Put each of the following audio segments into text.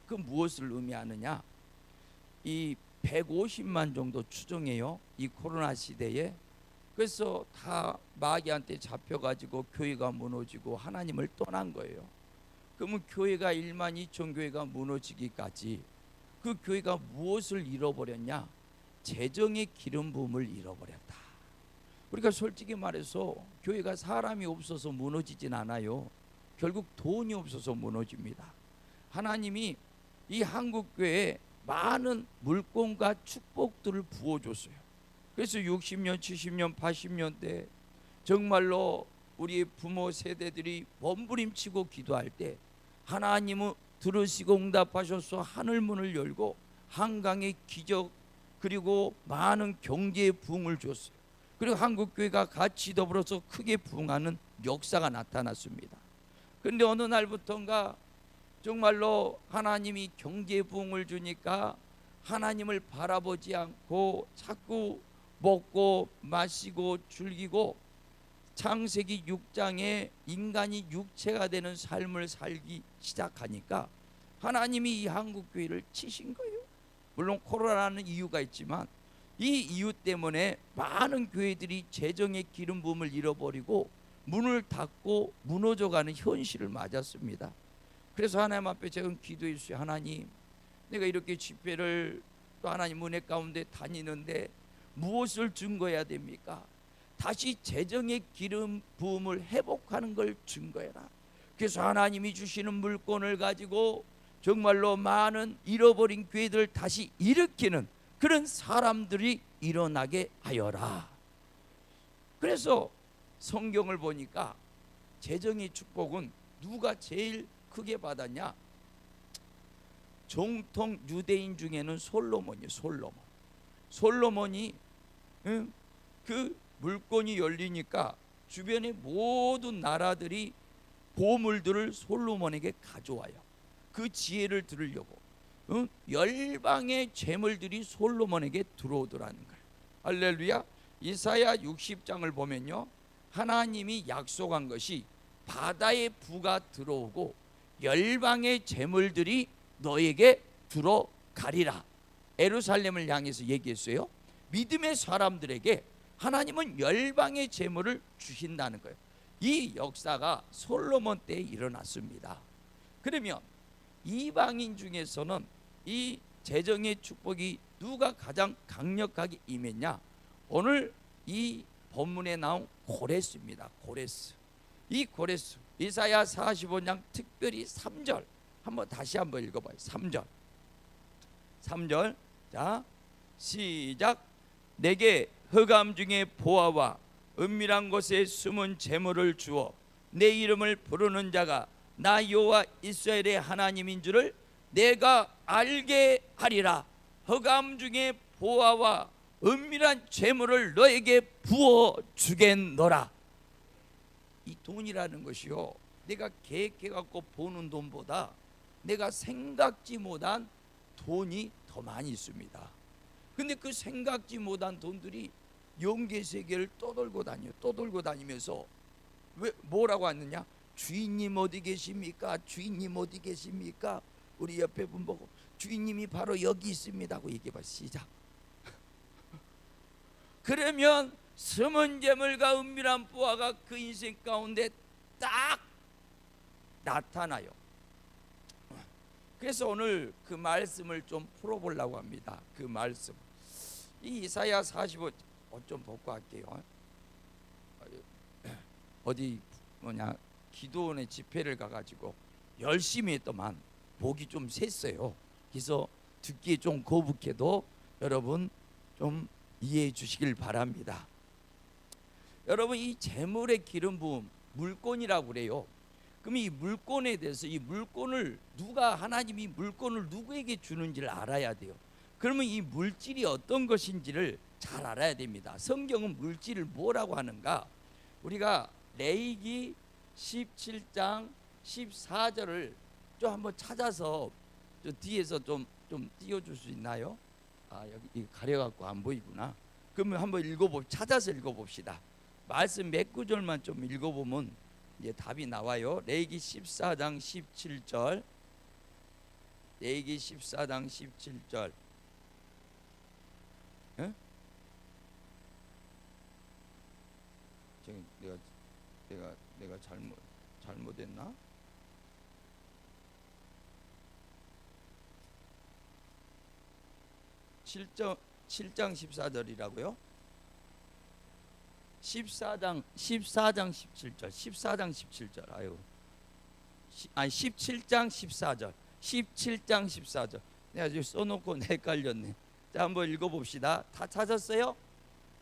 그 무엇을 의미하느냐? 이 150만 정도 추정해요. 이 코로나 시대에. 그래서 다 마귀한테 잡혀가지고 교회가 무너지고 하나님을 떠난 거예요. 그러면 교회가 1만 2천 교회가 무너지기까지 그 교회가 무엇을 잃어버렸냐? 재정의 기름 부음을 잃어버렸다. 우리가 솔직히 말해서 교회가 사람이 없어서 무너지진 않아요. 결국 돈이 없어서 무너집니다. 하나님이 이 한국교회에 많은 물권과 축복들을 부어줬어요. 그래서 60년, 70년, 80년대 정말로 우리 부모 세대들이 몸부림치고 기도할 때 하나님은 들으시고 응답하셔서 하늘문을 열고 한강의 기적 그리고 많은 경제의 부흥을 줬어요. 그리고 한국교회가 같이 더불어서 크게 부흥하는 역사가 나타났습니다. 그런데 어느 날부터인가 정말로 하나님이 경제 부흥을 주니까 하나님을 바라보지 않고 자꾸 먹고 마시고 즐기고 창세기 6장에 인간이 육체가 되는 삶을 살기 시작하니까 하나님이 이 한국교회를 치신 거예요. 물론 코로나라는 이유가 있지만 이 이유 때문에 많은 교회들이 재정의 기름 부음을 잃어버리고 문을 닫고 무너져가는 현실을 맞았습니다. 그래서 하나님 앞에 제가 기도했어요. 하나님, 내가 이렇게 집회를 또 하나님 은혜 가운데 다니는데 무엇을 증거해야 됩니까? 다시 재정의 기름 부음을 회복하는 걸 증거해라. 그래서 하나님이 주시는 물건을 가지고 정말로 많은 잃어버린 교회들을 다시 일으키는 그런 사람들이 일어나게 하여라. 그래서 성경을 보니까 재정의 축복은 누가 제일 크게 받았냐? 정통 유대인 중에는 솔로몬이에요. 솔로몬이 그 물건이 열리니까 주변의 모든 나라들이 보물들을 솔로몬에게 가져와요. 그 지혜를 들으려고 열방의 재물들이 솔로몬에게 들어오더라는 거예요. 할렐루야. 이사야 60장을 보면요, 하나님이 약속한 것이 바다의 부가 들어오고 열방의 재물들이 너에게 들어가리라. 예루살렘을 향해서 얘기했어요. 믿음의 사람들에게 하나님은 열방의 재물을 주신다는 거예요. 이 역사가 솔로몬 때에 일어났습니다. 그러면 이방인 중에서는 이 재정의 축복이 누가 가장 강력하게 임했냐? 오늘 이 본문에 나온 고레스입니다. 이 고레스 이사야 45장 특별히 3절 다시 한번 읽어봐요. 3절 자 시작. 내게 흑암 중에 보아와 은밀한 곳에 숨은 재물을 주어 내 이름을 부르는 자가 나 여호와 이스라엘의 하나님인 줄을 내가 알게 하리라. 흑암 중에 보아와 은밀한 재물을 너에게 부어 주겠노라. 이 돈이라는 것이요, 내가 계획해갖고 버는 돈보다 내가 생각지 못한 돈이 더 많이 있습니다. 근데 그 생각지 못한 돈들이 영계 세계를 떠돌고 다니면서 왜 뭐라고 하느냐? 주인님 어디 계십니까? 주인님 어디 계십니까? 우리 옆에 분 보고 주인님이 바로 여기 있습니다 하고 얘기해봐. 시작. 그러면 숨은 재물과 은밀한 보화가 그 인생 가운데 딱 나타나요. 그래서 오늘 그 말씀을 좀 풀어보려고 합니다. 그 말씀, 이 이사야 45 좀 벗고 할게요. 어디 기도원의 집회를 가가지고 열심히 했더만 목이 좀 샜어요. 그래서 듣기에 좀 거북해도 여러분 좀 이해해 주시길 바랍니다. 여러분, 이 재물의 기름 부음, 물건이라고 그래요. 그럼 이 물건에 대해서, 이 물건을 하나님이 물건을 누구에게 주는지를 알아야 돼요. 그러면 이 물질이 어떤 것인지를 잘 알아야 됩니다. 성경은 물질을 뭐라고 하는가? 우리가 레위기 17장 14절을 좀 한번 찾아서 저 뒤에서 좀 띄워줄 수 있나요? 여기 가려갖고 안 보이구나. 그러면 한번 찾아서 읽어봅시다. 말씀 몇 구절만 좀 읽어보면 이제 답이 나와요. 레위기 14장 17절 레위기 14장 17절. 응? 저기 내가 잘못했나? 7장 14절이라고요? 14장 17절. 아유. 17장 14절. 17장 14절. 내가 지금 써놓고 헷갈렸네. 자, 한번 읽어봅시다. 다 찾았어요?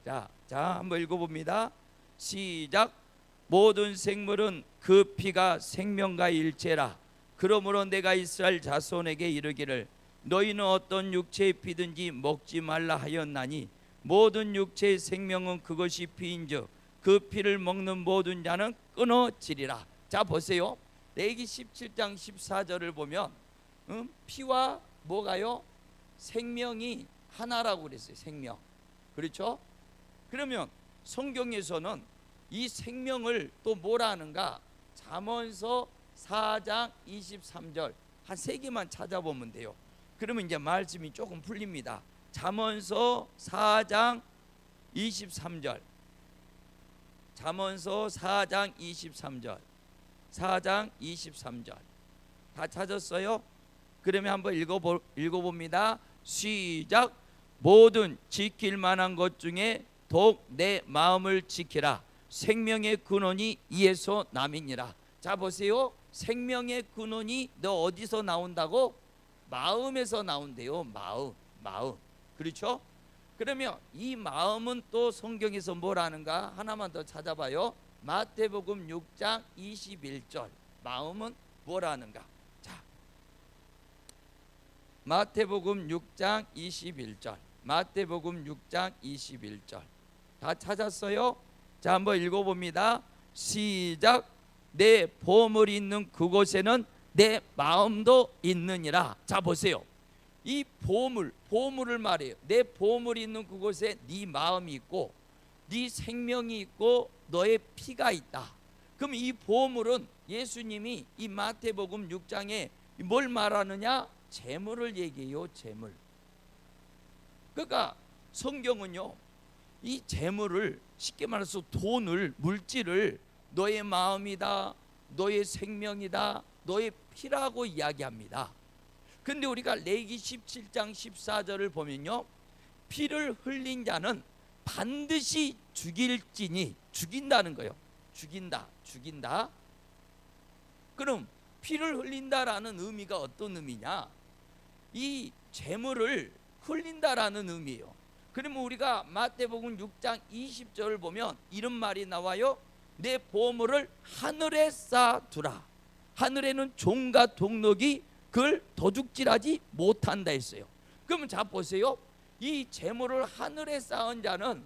자, 한번 읽어봅니다. 시작. 모든 생물은 그 피가 생명과 일체라. 그러므로 내가 이스라엘 자손에게 이르기를 너희는 어떤 육체의 피든지 먹지 말라 하였나니 모든 육체의 생명은 그것이 피인즉 그 피를 먹는 모든 자는 끊어지리라. 자, 보세요. 레위기 17장 14절을 보면 피와 뭐가요? 생명이 하나라고 그랬어요. 생명. 그렇죠? 그러면 성경에서는 이 생명을 또 뭐라 하는가? 잠언서 4장 23절 한 3개만 찾아보면 돼요. 그러면 이제 말씀이 조금 풀립니다. 잠언서 4장 23절. 잠언서 4장 23절. 4장 23절. 다 찾았어요? 그러면 한번 읽어봅니다. 시작. 모든 지킬 만한 것 중에 더욱 내 마음을 지키라. 생명의 근원이 이에서 남이니라. 자, 보세요. 생명의 근원이 너 어디서 나온다고? 마음에서 나온대요. 마음. 그렇죠? 그러면 이 마음은 또 성경에서 뭐라는가? 하나만 더 찾아봐요. 마태복음 6장 21절. 마음은 뭐라는가? 자, 마태복음 6장 21절. 마태복음 6장 21절. 다 찾았어요? 자, 한번 읽어봅니다. 시작. 내 보물이 있는 그곳에는 내 마음도 있느니라. 자, 보세요. 이 보물을 말해요. 내 보물이 있는 그곳에 네 마음이 있고 네 생명이 있고 너의 피가 있다. 그럼 이 보물은 예수님이 이 마태복음 6장에 뭘 말하느냐? 재물을 얘기해요. 재물. 그러니까 성경은요, 이 재물을 쉽게 말해서 돈을, 물질을 너의 마음이다, 너의 생명이다, 너의 피라고 이야기합니다. 근데 우리가 레위기 17장 14절을 보면요, 피를 흘린 자는 반드시 죽일지니, 죽인다는 거예요. 죽인다. 그럼 피를 흘린다라는 의미가 어떤 의미냐? 이 재물을 흘린다라는 의미예요. 그러면 우리가 마태복음 6장 20절을 보면 이런 말이 나와요. 내 보물을 하늘에 쌓아두라. 하늘에는 종과 동록이 그걸 도둑질하지 못한다 했어요. 그러면 자, 보세요. 이 재물을 하늘에 쌓은 자는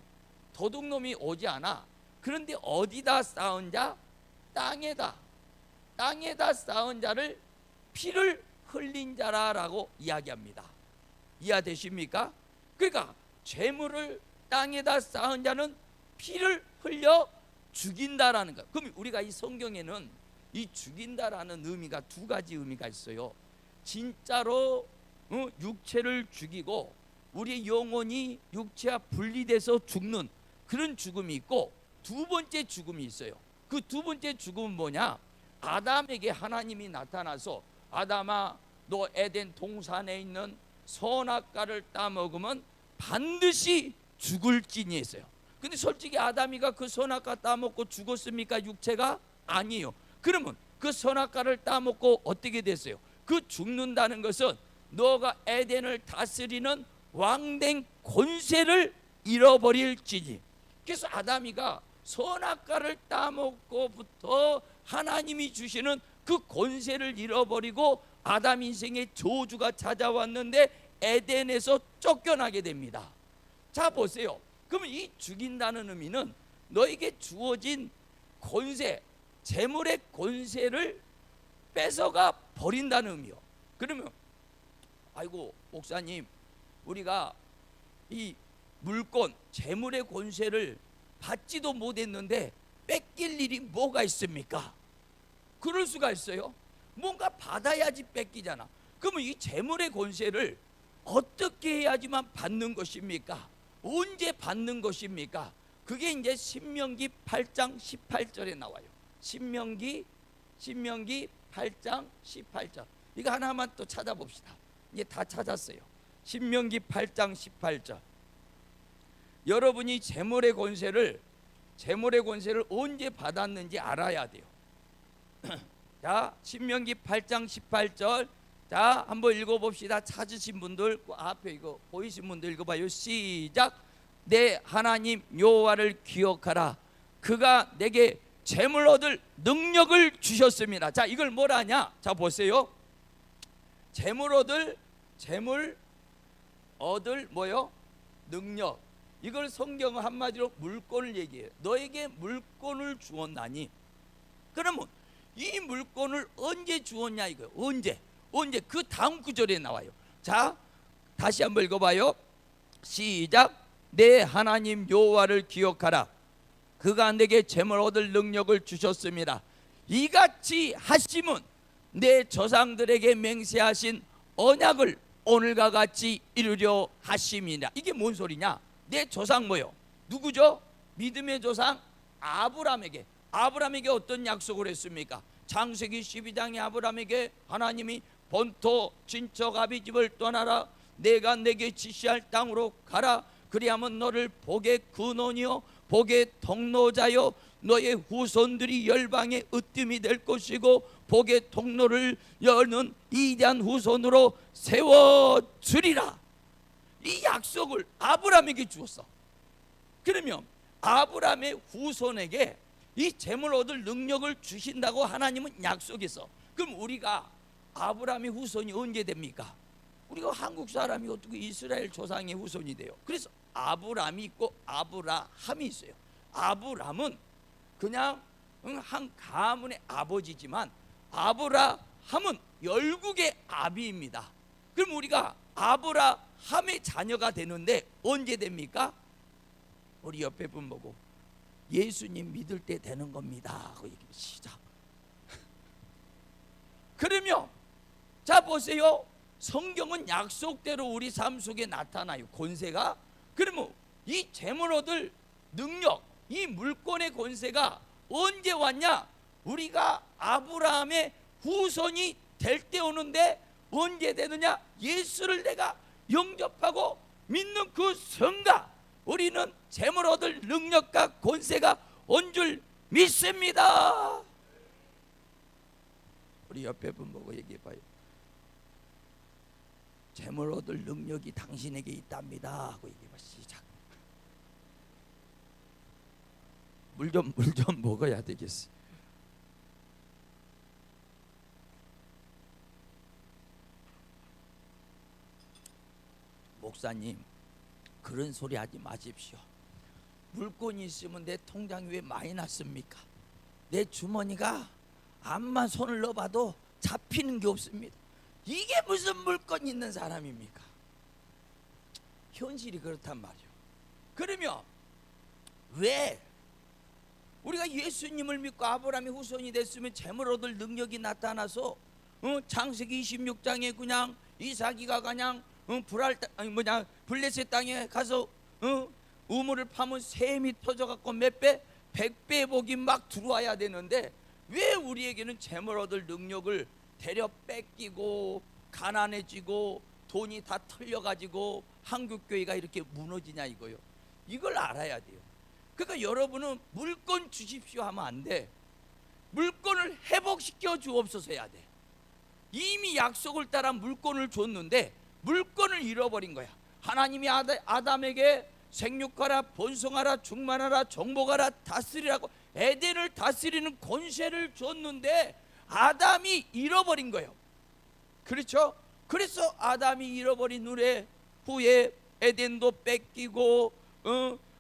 도둑놈이 오지 않아. 그런데 어디다 쌓은 자? 땅에다 쌓은 자를 피를 흘린 자라고 이야기합니다. 이해되십니까? 그러니까 재물을 땅에다 쌓은 자는 피를 흘려 죽인다라는 것. 그럼 우리가 이 성경에는 이 죽인다라는 의미가 두 가지 의미가 있어요. 진짜로 육체를 죽이고 우리의 영혼이 육체와 분리돼서 죽는 그런 죽음이 있고, 두 번째 죽음이 있어요. 그 두 번째 죽음은 뭐냐? 아담에게 하나님이 나타나서 아담아, 너 에덴 동산에 있는 선악과를 따먹으면 반드시 죽을지니 했어요. 근데 솔직히 아담이가 그 선악과 따먹고 죽었습니까? 육체가? 아니에요. 그러면 그 선악과를 따먹고 어떻게 됐어요? 그 죽는다는 것은 너가 에덴을 다스리는 왕된 권세를 잃어버릴지니. 그래서 아담이가 선악과를 따먹고부터 하나님이 주시는 그 권세를 잃어버리고 아담 인생에 저주가 찾아왔는데 에덴에서 쫓겨나게 됩니다. 자, 보세요. 그러면 이 죽인다는 의미는 너에게 주어진 권세, 재물의 권세를 뺏어가 버린다는 의미요. 그러면 아이고 목사님, 우리가 이 물권, 재물의 권세를 받지도 못했는데 뺏길 일이 뭐가 있습니까? 그럴 수가 있어요. 뭔가 받아야지 뺏기잖아. 그러면 이 재물의 권세를 어떻게 해야지만 받는 것입니까? 언제 받는 것입니까? 그게 이제 신명기 8장 18절에 나와요. 신명기 8장 18절. 이거 하나만 또 찾아봅시다. 이제 다 찾았어요. 신명기 8장 18절. 여러분이 재물의 권세를 언제 받았는지 알아야 돼요. 자, 신명기 8장 18절. 자, 한번 읽어봅시다. 찾으신 분들, 그 앞에 이거 보이신 분들 읽어봐요. 시작. 내 하나님 여호와를 기억하라. 그가 내게 재물 얻을 능력을 주셨습니다. 자, 이걸 뭐라 하냐? 자, 보세요. 재물 얻을 뭐요? 능력. 이걸 성경은 한마디로 물권을 얘기해요. 너에게 물권을 주었나니. 그러면 이 물권을 언제 주었냐 이거예요. 언제? 그 다음 구절에 나와요. 자, 다시 한번 읽어봐요. 시작. 내 하나님 여호와를 기억하라. 그가 내게 재물 얻을 능력을 주셨습니다. 이같이 하심은 내 조상들에게 맹세하신 언약을 오늘과 같이 이루려 하심이라. 이게 뭔 소리냐? 내 조상 뭐요? 누구죠? 믿음의 조상 아브라함에게 어떤 약속을 했습니까? 창세기 12장에 아브라함에게 하나님이 본토 친척 아비 집을 떠나라. 내가 내게 지시할 땅으로 가라. 그리하면 너를 복의 근원이요 복의 통로자요 너의 후손들이 열방의 으뜸이 될 것이고 복의 통로를 여는 위대한 후손으로 세워주리라. 이 약속을 아브라함에게 주었어. 그러면 아브라함의 후손에게 이 재물 얻을 능력을 주신다고 하나님은 약속했어. 그럼 우리가 아브라함의 후손이 언제 됩니까? 우리가 한국 사람이 어떻게 이스라엘 조상의 후손이 돼요? 그래서 아브라함이 있고 아브라함이 있어요. 아브라함은 그냥 한 가문의 아버지지만 아브라함은 열국의 아비입니다. 그럼 우리가 아브라함의 자녀가 되는데 언제 됩니까? 우리 옆에 분 보고 예수님 믿을 때 되는 겁니다 하고 얘기해. 시작. 그러면 자 보세요. 성경은 약속대로 우리 삶 속에 나타나요. 권세가. 그러면 이 재물 얻을 능력, 이 물권의 권세가 언제 왔냐? 우리가 아브라함의 후손이 될 때 오는데 언제 되느냐? 예수를 내가 영접하고 믿는 그 순간 우리는 재물 얻을 능력과 권세가 온 줄 믿습니다. 우리 옆에 분 보고 얘기해 봐요. 재물 얻을 능력이 당신에게 있답니다 하고 얘기해 봐. 시작. 물 좀 먹어야 되겠어. 목사님, 그런 소리 하지 마십시오. 물건이 있으면 내 통장이 왜 많이 났습니까? 내 주머니가 암만 손을 넣어봐도 잡히는 게 없습니다. 이게 무슨 물건이 있는 사람입니까? 현실이 그렇단 말이에요. 그러면 왜 우리가 예수님을 믿고 아브라함의 후손이 됐으면 재물 얻을 능력이 나타나서 창세기 26장에 그냥 이삭이가 그냥 블레셋 땅에 가서 우물을 파면 샘이 터져갖고 몇 배? 100배 복이 막 들어와야 되는데 왜 우리에게는 재물 얻을 능력을 대려 뺏기고 가난해지고 돈이 다 털려가지고 한국교회가 이렇게 무너지냐 이거요. 이걸 알아야 돼요. 그러니까 여러분은 물건 주십시오 하면 안 돼. 물건을 회복시켜 주옵소서 해야 돼. 이미 약속을 따라 물건을 줬는데 물건을 잃어버린 거야. 하나님이 아담에게 생육하라, 번성하라, 충만하라, 정복하라, 다스리라고 에덴을 다스리는 권세를 줬는데 아담이 잃어버린 거예요. 그렇죠? 그래서 아담이 잃어버린 후에 에덴도 뺏기고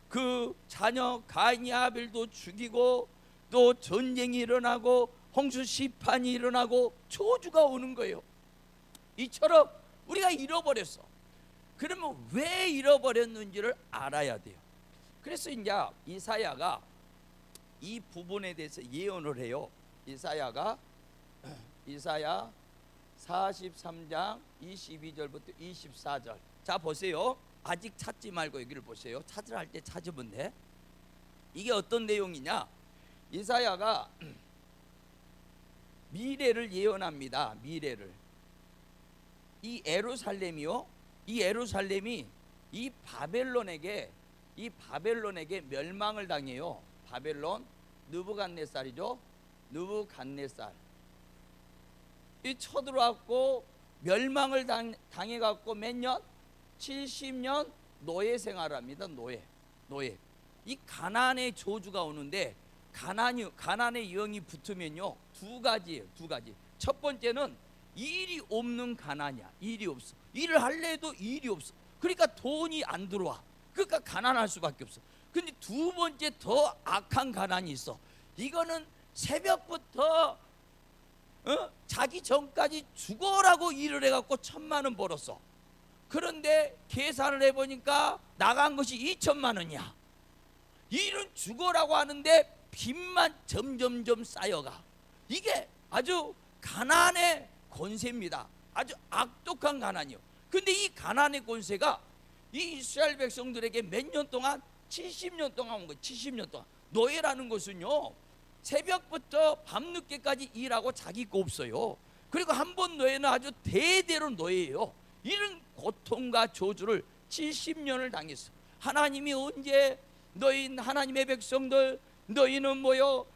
그 자녀 가인이 아벨도 죽이고 또 전쟁이 일어나고 홍수 시판이 일어나고 저주가 오는 거예요. 이처럼 우리가 잃어버렸어. 그러면 왜 잃어버렸는지를 알아야 돼요. 그래서 이제 이사야가 이 부분에 대해서 예언을 해요. 이사야 43장 22절부터 24절. 자 보세요. 아직 찾지 말고 여기를 보세요. 찾으라 할 때 찾으면 돼. 이게 어떤 내용이냐? 이사야가 미래를 예언합니다. 미래를. 이 예루살렘이요, 이 예루살렘이 이 바벨론에게 멸망을 당해요. 바벨론, 느부갓네살이죠. 느부갓네살 이 쳐들어왔고 멸망을 당해갖고 몇 년? 70년 노예 생활합니다. 노예. 이 가나안의 저주가 오는데 가나안의 영이 붙으면요 두 가지예요. 첫 번째는 일이 없는 가난이야. 일이 없어. 일을 할래도 일이 없어. 그러니까 돈이 안 들어와. 그러니까 가난할 수밖에 없어. 근데 두 번째 더 악한 가난이 있어. 이거는 새벽부터 자기 전까지 죽어라고 일을 해갖고 1,000만 원 벌었어. 그런데 계산을 해보니까 나간 것이 2천만 원이야. 일은 죽어라고 하는데 빚만 점점점 쌓여가. 이게 아주 가난의 권세입니다. 아주 악독한 가난이요. 근데 이 가난의 권세가 이 이스라엘 백성들에게 몇 년 동안? 70년 동안 온 거예요. 70년 동안. 노예라는 것은요 새벽부터 밤늦게까지 일하고 자기 거 없어요. 그리고 한 번 노예는 아주 대대로 노예예요. 이런 고통과 저주를 70년을 당했어. 하나님이 언제 너희 하나님의 백성들 너희는 뭐요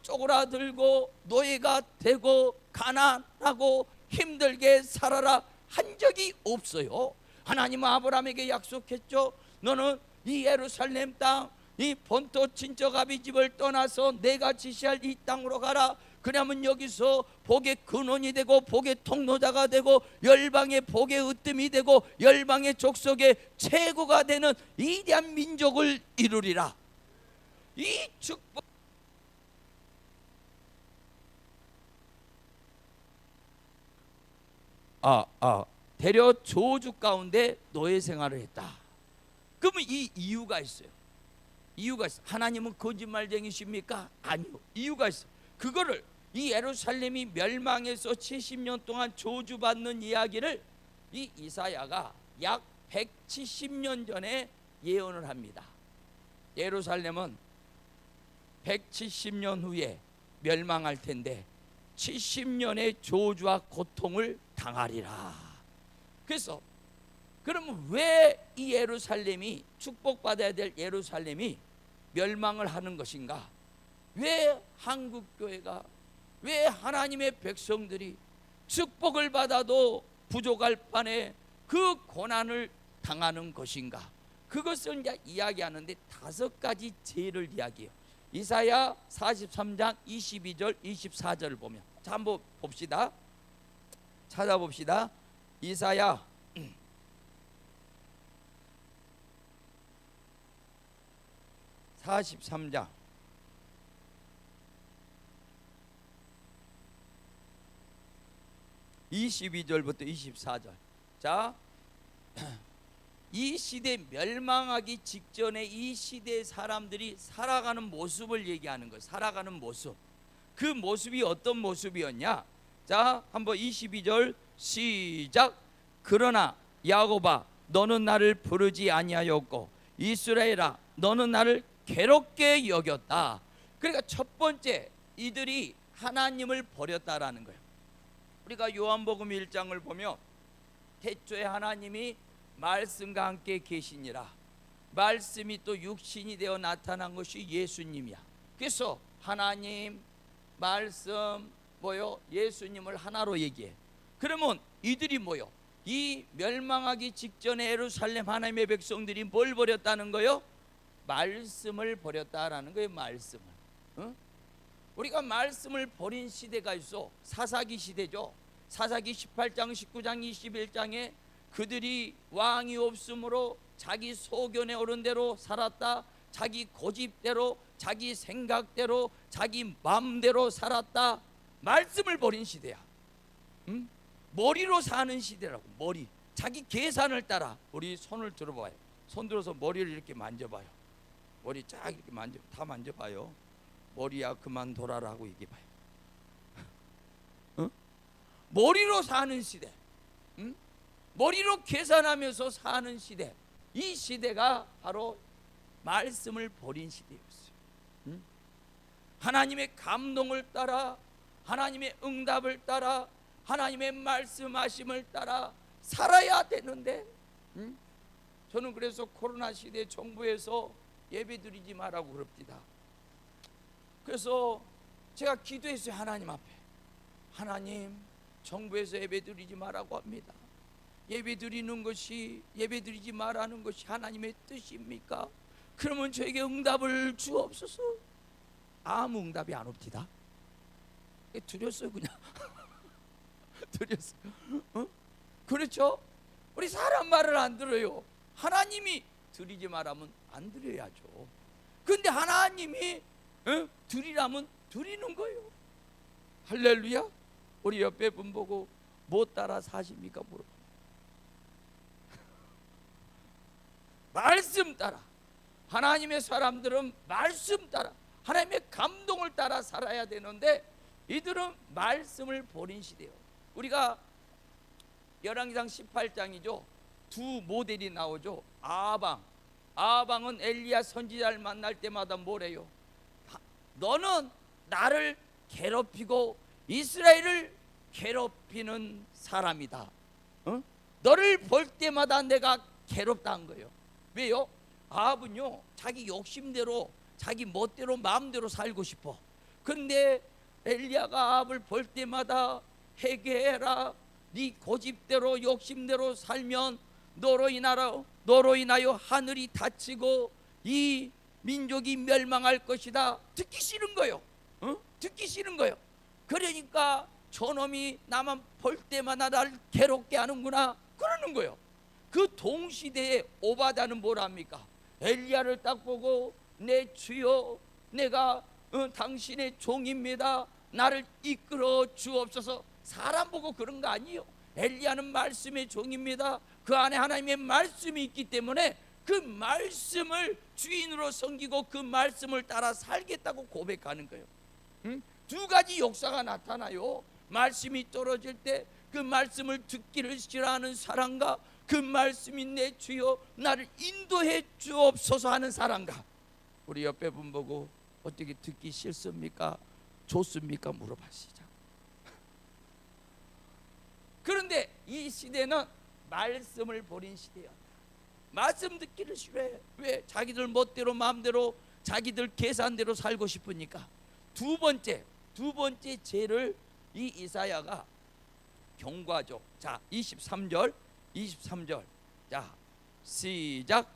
쪼그라들고 노예가 되고 가난하고 힘들게 살아라 한 적이 없어요. 하나님은 아브라함에게 약속했죠. 너는 이 예루살렘 땅, 이 본토 친척 아비 집을 떠나서 내가 지시할 이 땅으로 가라. 그러면 여기서 복의 근원이 되고 복의 통로자가 되고 열방의 복의 으뜸이 되고 열방의 족속의 최고가 되는 위대한 민족을 이루리라. 이 축복 대려 저주 가운데 노예 생활을 했다. 그러면 이 이유가 있어요. 하나님은 거짓말쟁이십니까? 아니요. 이유가 있어요. 그거를 이 예루살렘이 멸망해서 70년 동안 저주받는 이야기를 이 이사야가 약 170년 전에 예언을 합니다. 예루살렘은 170년 후에 멸망할 텐데 70년의 저주와 고통을 당하리라. 그래서 그러면 왜 이 예루살렘이 축복받아야 될 예루살렘이 멸망을 하는 것인가? 왜 한국교회가 왜 하나님의 백성들이 축복을 받아도 부족할 판에 그 고난을 당하는 것인가? 그것을 이제 이야기하는데 5가지 죄를 이야기해요. 이사야 43장 22절 24절을 보면 자 한번 봅시다. 찾아봅시다. 이사야 43장 22절부터 24절. 자, 이 시대 멸망하기 직전에 이 시대의 사람들이 살아가는 모습을 얘기하는 거예요. 살아가는 모습. 그 모습이 어떤 모습이었냐? 자, 한번 22절 시작. 그러나 야곱아 너는 나를 부르지 아니하였고 이스라엘아 너는 나를 괴롭게 여겼다. 그러니까 첫 번째 이들이 하나님을 버렸다라는 거예요. 우리가 요한복음 1장을 보면 태초에 하나님이 말씀과 함께 계시니라. 말씀이 또 육신이 되어 나타난 것이 예수님이야. 그래서 하나님, 말씀, 뭐요? 예수님을 하나로 얘기해. 그러면 이들이 뭐요? 이 멸망하기 직전에 예루살렘 하나님의 백성들이 뭘 버렸다는 거요? 말씀을 버렸다라는 거예요. 말씀을. 우리가 말씀을 버린 시대가 있어. 사사기 시대죠. 사사기 18장 19장 21장에 그들이 왕이 없으므로 자기 소견에 오른 대로 살았다. 자기 고집대로 자기 생각대로 자기 마음대로 살았다. 말씀을 버린 시대야. 머리로 사는 시대라고. 머리. 자기 계산을 따라. 우리 손을 들어봐요. 손 들어서 머리를 이렇게 만져봐요. 머리 쫙 이렇게 다 만져봐요. 머리야 그만 돌아라 하고 얘기해봐요. 머리로 사는 시대, 머리로 계산하면서 사는 시대, 이 시대가 바로 말씀을 버린 시대였어요. 하나님의 감동을 따라, 하나님의 응답을 따라, 하나님의 말씀하심을 따라 살아야 되는데, 저는 그래서 코로나 시대 정부에서 예배드리지 말라고 그럽니다. 그래서 제가 기도했어요. 하나님 앞에, 하나님, 정부에서 예배드리지 말라고 합니다. 예배드리지 말라는 것이 하나님의 뜻입니까? 그러면 저에게 응답을 주옵소서. 아무 응답이 안 옵니다. 드렸어요, 그냥. 드렸어요. 그렇죠? 우리 사람 말을 안 들어요. 하나님이 드리지 말하면 안 드려야죠. 근데 하나님이 드리라면 드리는 거예요. 할렐루야. 우리 옆에 분 보고 뭐 따라 사십니까? 물어봐. 말씀 따라. 하나님의 사람들은 말씀 따라, 하나님의 감동을 따라 살아야 되는데, 이들은 말씀을 버린 시대요. 우리가 열왕기상 18장이죠. 두 모델이 나오죠. 아방은 엘리야 선지자를 만날 때마다 뭐래요? 너는 나를 괴롭히고 이스라엘을 괴롭히는 사람이다. 너를 볼 때마다 내가 괴롭다는 거예요. 왜요? 아합은요, 자기 욕심대로, 자기 멋대로, 마음대로 살고 싶어. 근데 엘리야가 아합을 볼 때마다 회개해라, 네 고집대로 욕심대로 살면 너로 인하여 하늘이 닫히고 이 민족이 멸망할 것이다. 듣기 싫은 거예요. 듣기 싫은 거예요. 그러니까 저놈이 나만 볼 때마다 나를 괴롭게 하는구나, 그러는 거예요. 그 동시대에 오바다는 뭐랍니까? 엘리야를 딱 보고, 내 주여, 내가 당신의 종입니다, 나를 이끌어 주옵소서. 사람 보고 그런 거 아니에요. 엘리야는 말씀의 종입니다. 그 안에 하나님의 말씀이 있기 때문에 그 말씀을 주인으로 섬기고 그 말씀을 따라 살겠다고 고백하는 거예요. 두 가지 역사가 나타나요. 말씀이 떨어질 때 그 말씀을 듣기를 싫어하는 사람과, 그 말씀이 내 주여 나를 인도해 주옵소서 하는 사람과. 우리 옆에 분 보고 어떻게 듣기 싫습니까? 좋습니까? 물어봐시죠. 그런데 이 시대는 말씀을 버린 시대였다. 말씀 듣기를 싫어해. 왜? 자기들 멋대로 마음대로, 자기들 계산대로 살고 싶으니까. 두 번째 죄를 이 이사야가 경고하죠. 자, 23절. 자, 시작.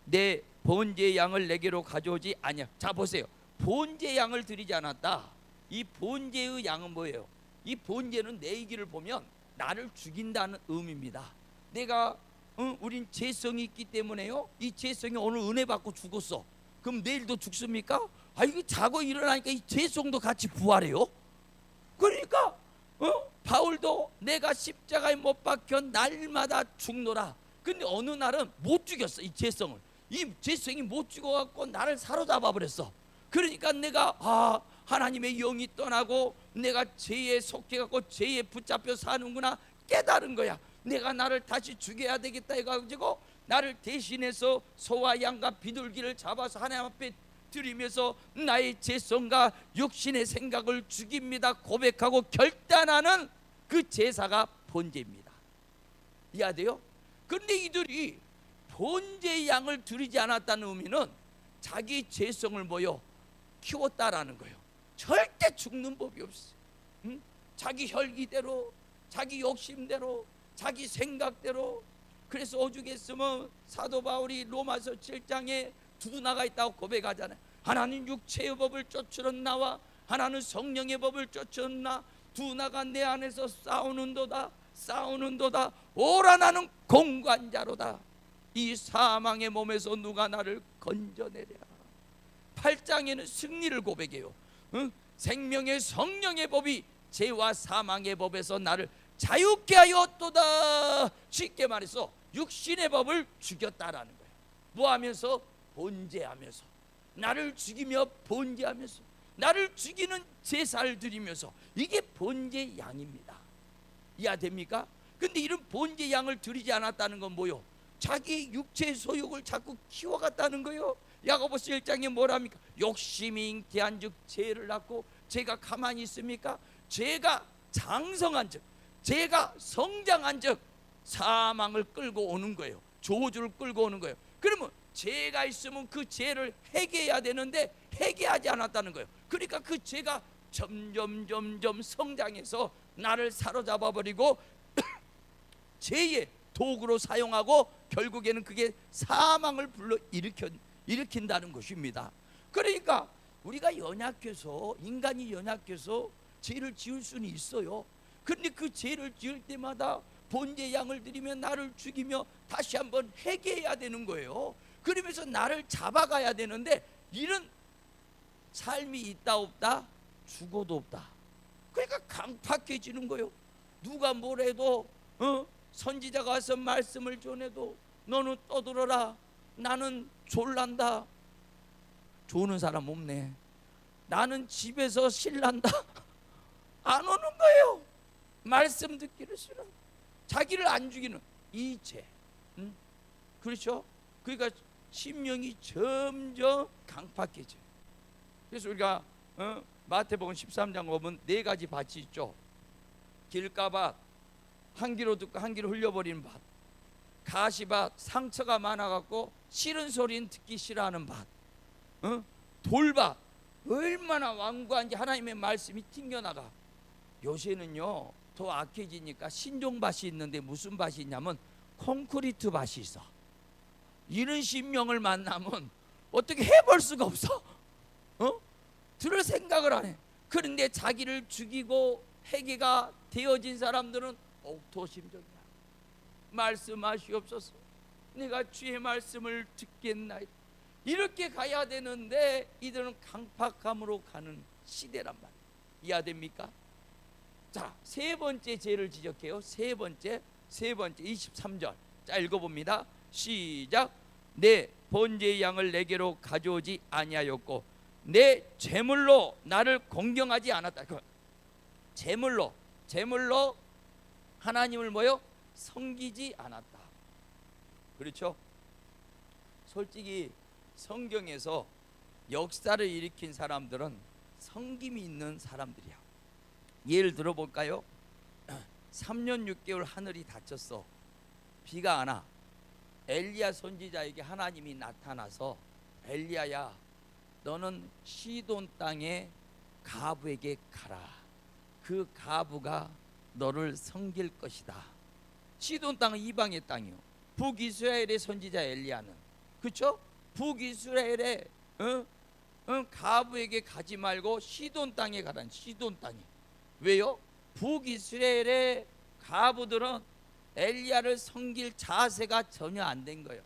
내 번제의 양을 내게로 가져오지 아니야. 자, 보세요. 번제 양을 드리지 않았다. 이 번제의 양은 뭐예요? 이 번제는 내기를 보면 나를 죽인다는 의미입니다. 내가 우린 죄성이 있기 때문에요, 이 죄성이 오늘 은혜 받고 죽었어. 그럼 내일도 죽습니까? 이거 자고 일어나니까 이 죄성도 같이 부활해요. 그러니까 바울도 내가 십자가에 못 박혀 날마다 죽노라. 근데 어느 날은 못 죽였어. 이 죄성을, 이 죄성이 못 죽어갖고 나를 사로잡아 버렸어. 그러니까 내가 하나님의 영이 떠나고 내가 죄에 속해갖고 죄에 붙잡혀 사는구나 깨달은 거야. 내가 나를 다시 죽여야 되겠다 해가지고 나를 대신해서 소와 양과 비둘기를 잡아서 하나님 앞에 드리면서 나의 죄성과 육신의 생각을 죽입니다 고백하고 결단하는 그 제사가 번제입니다. 이해돼요? 근데 이들이 번제의 양을 드리지 않았다는 의미는 자기 죄성을 키웠다라는 거예요. 절대 죽는 법이 없어요. 자기 혈기대로, 자기 욕심대로, 자기 생각대로. 그래서 오죽했으면 사도 바울이 로마서 7장에 두 나가 있다고 고백하잖아요. 하나는 육체의 법을 쫓으는 나와 하나는 성령의 법을 쫓으는 나, 두 나가 내 안에서 싸우는도다. 오라 나는 공관자로다. 이 사망의 몸에서 누가 나를 건져내랴. 8장에는 승리를 고백해요. 생명의 성령의 법이 죄와 사망의 법에서 나를 자유케 하였도다. 쉽게 말해서 육신의 법을 죽였다라는 거예요. 뭐하면서? 번제하면서, 나를 죽이며 번제하면서, 나를 죽이는 제사를 드리면서. 이게 번제 양입니다. 이해됩니까? 근데 이런 번제 양을 드리지 않았다는 건 뭐요? 자기 육체의 소욕을 자꾸 키워갔다는 거요. 야고보서 1장에 뭐랍니까? 욕심이 잉태한즉 죄를 낳고, 죄가 가만히 있습니까? 죄가 장성한즉, 죄가 성장한즉 사망을 끌고 오는 거예요. 저주를 끌고 오는 거예요. 그러면 죄가 있으면 그 죄를 해결해야 되는데 해결하지 않았다는 거예요. 그러니까 그 죄가 점점 성장해서 나를 사로잡아 버리고 죄의 도구로 사용하고 결국에는 그게 사망을 불러 일으킨다는 것입니다. 그러니까 우리가 연약해서, 인간이 연약해서 죄를 지을 수는 있어요. 그런데 그 죄를 지을 때마다 번제 양을 드리며 나를 죽이며 다시 한번 회개해야 되는 거예요. 그러면서 나를 잡아가야 되는데 이런 삶이 있다 없다? 죽어도 없다. 그러니까 강팍해지는 거예요. 누가 뭐래도 선지자가 와서 말씀을 전해도 너는 떠들어라, 나는 졸란다. 조는 사람 없네. 나는 집에서 신난다. 안 오는 거예요. 말씀 듣기를 싫어. 자기를 안 죽이는 이 죄. 그렇죠? 그러니까 심령이 점점 강팍해져. 그래서 우리가 마태복음 13장 보면 네 가지 밭이 있죠. 길가밭, 한 귀로 듣고 한 귀로 흘려버리는 밭, 가시밭, 상처가 많아갖고 싫은 소리는 듣기 싫어하는 밭, 돌밭, 얼마나 완고한지 하나님의 말씀이 튕겨나가. 요새는요 더 악해지니까 신종밭이 있는데 무슨 밭이 있냐면 콘크리트 밭이 있어. 이런 심령을 만나면 어떻게 해볼 수가 없어. 들을 생각을 안 해. 그런데 자기를 죽이고 회개가 되어진 사람들은 옥토심정이야. 말씀하시옵소서. 내가 주의 말씀을 듣겠나이다. 이렇게 가야 되는데 이들은 강팍함으로 가는 시대란 말이에요. 이해됩니까? 자, 세 번째 죄를 지적해요. 세 번째 23절. 자, 읽어봅니다. 시작. 내 번제의 양을 내게로 가져오지 아니하였고 내 제물로 나를 공경하지 않았다. 제물로 하나님을 뭐요? 섬기지 않았다. 그렇죠? 솔직히 성경에서 역사를 일으킨 사람들은 섬김이 있는 사람들이야. 예를 들어볼까요? 3년 6개월 하늘이 닫혔어. 비가 안 와. 엘리야 선지자에게 하나님이 나타나서 엘리야야, 너는 시돈 땅의 가부에게 가라. 그 가부가 너를 섬길 것이다. 시돈 땅은 이방의 땅이요. 북이스라엘의 선지자 엘리야는, 그렇죠? 북이스라엘의 가부에게 가지 말고 시돈 땅에 가라는. 시돈 땅에. 왜요? 북이스라엘의 가부들은 엘리야를 섬길 자세가 전혀 안 된 거예요.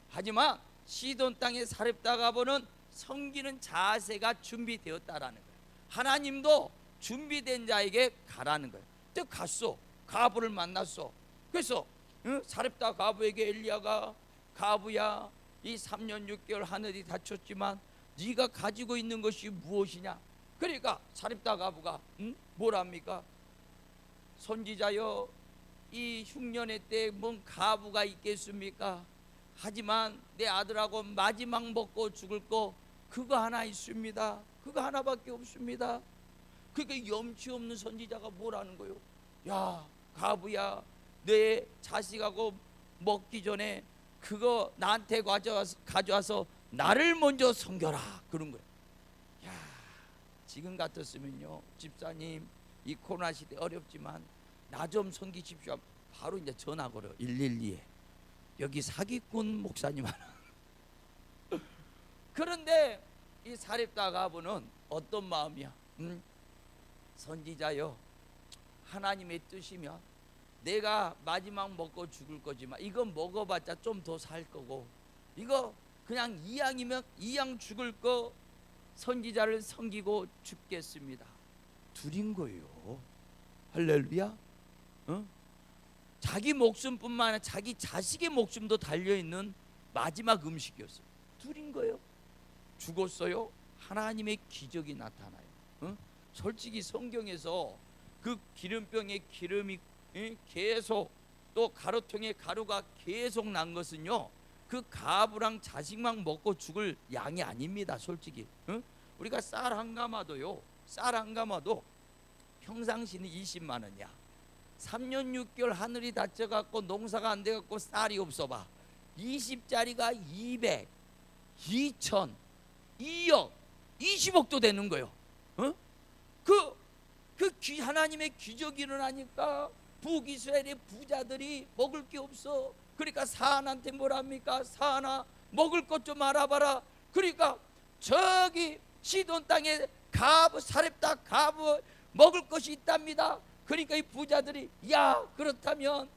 하지만 시돈 땅의 사렙다 가부는 섬기는 자세가 준비되었다라는 거예요. 하나님도 준비된 자에게 가라는 거예요. 또 갔어. 가부를 만났어. 그래서 사렙다 가부에게 엘리야가, 가부야, 이 3년 6개월 하늘이 닫혔지만 네가 가지고 있는 것이 무엇이냐? 그러니까 사렙다 가부가 뭐랍니까? 선지자여, 이 흉년의 때에 뭔 가부가 있겠습니까? 하지만 내 아들하고 마지막 먹고 죽을 거 그거 하나 있습니다. 그거 하나밖에 없습니다. 그러니까 염치 없는 선지자가 뭐라는 거요? 야, 가부야, 내 자식하고 먹기 전에 그거 나한테 가져와서 나를 먼저 섬겨라. 그런 거예요. 야, 지금 같았으면요, 집사님 이 코로나 시대 어렵지만 나 좀 섬기십시오. 바로 이제 전화 걸어 112에. 여기 사기꾼 목사님 하나. 그런데 이 사렙다 가부는 어떤 마음이야? 선지자여, 하나님의 뜻이면 내가 마지막 먹고 죽을 거지만 이거 먹어봤자 좀 더 살 거고, 이거 그냥 이양이면 이양 죽을 거, 선지자를 섬기고 죽겠습니다. 둘인 거예요. 할렐루야. 자기 목숨뿐만 아니라 자기 자식의 목숨도 달려있는 마지막 음식이었어요. 둘인 거예요. 죽었어요. 하나님의 기적이 나타나요. 솔직히 성경에서 그 기름병에 기름이 계속 또 가루통에 가루가 계속 난 것은요, 그 가부랑 자식만 먹고 죽을 양이 아닙니다. 솔직히 우리가 쌀 한 가마도요, 쌀 한 가마도 평상시는 20만 원이야. 3년 6개월 하늘이 닫혀갖고 농사가 안 돼갖고 쌀이 없어봐. 20짜리가 200, 2천, 2억, 20억도 되는 거요. 하나님의 기적이 일어나니까 북이스라엘의 부자들이 먹을 게 없어. 그러니까 사안한테 뭐랍니까? 사안아, 먹을 것 좀 알아봐라. 그러니까 저기 시돈 땅에 사렙다 가브 먹을 것이 있답니다. 그러니까 이 부자들이, 야, 그렇다면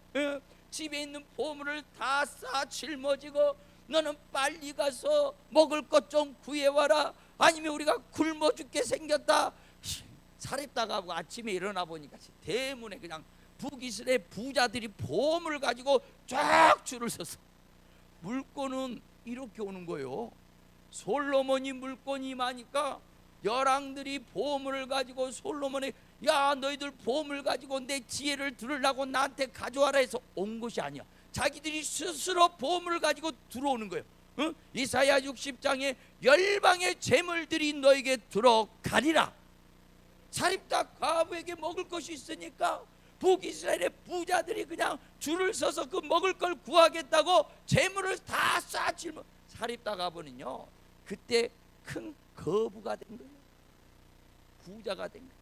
집에 있는 보물을 다 싸 짊어지고 너는 빨리 가서 먹을 것 좀 구해와라. 아니면 우리가 굶어 죽게 생겼다. 사렙다 가고 아침에 일어나 보니까 대문에 그냥 북이스라엘 부자들이 보물을 가지고 쫙 줄을 섰어. 물건은 이렇게 오는 거예요. 솔로몬이 물건이 많으니까 열왕들이 보물을 가지고 솔로몬에, 야, 너희들 보물 가지고 내 지혜를 들으려고 나한테 가져와라 해서 온 것이 아니야. 자기들이 스스로 보물을 가지고 들어오는 거예요. 이사야 60장에 열방의 재물들이 너에게 들어가리라. 사립다 과부에게 먹을 것이 있으니까 북이스라엘의 부자들이 그냥 줄을 서서 그 먹을 걸 구하겠다고 재물을 다 쏴질면, 사립다 과부는요 그때 큰 거부가 된 거예요. 부자가 된 거예요.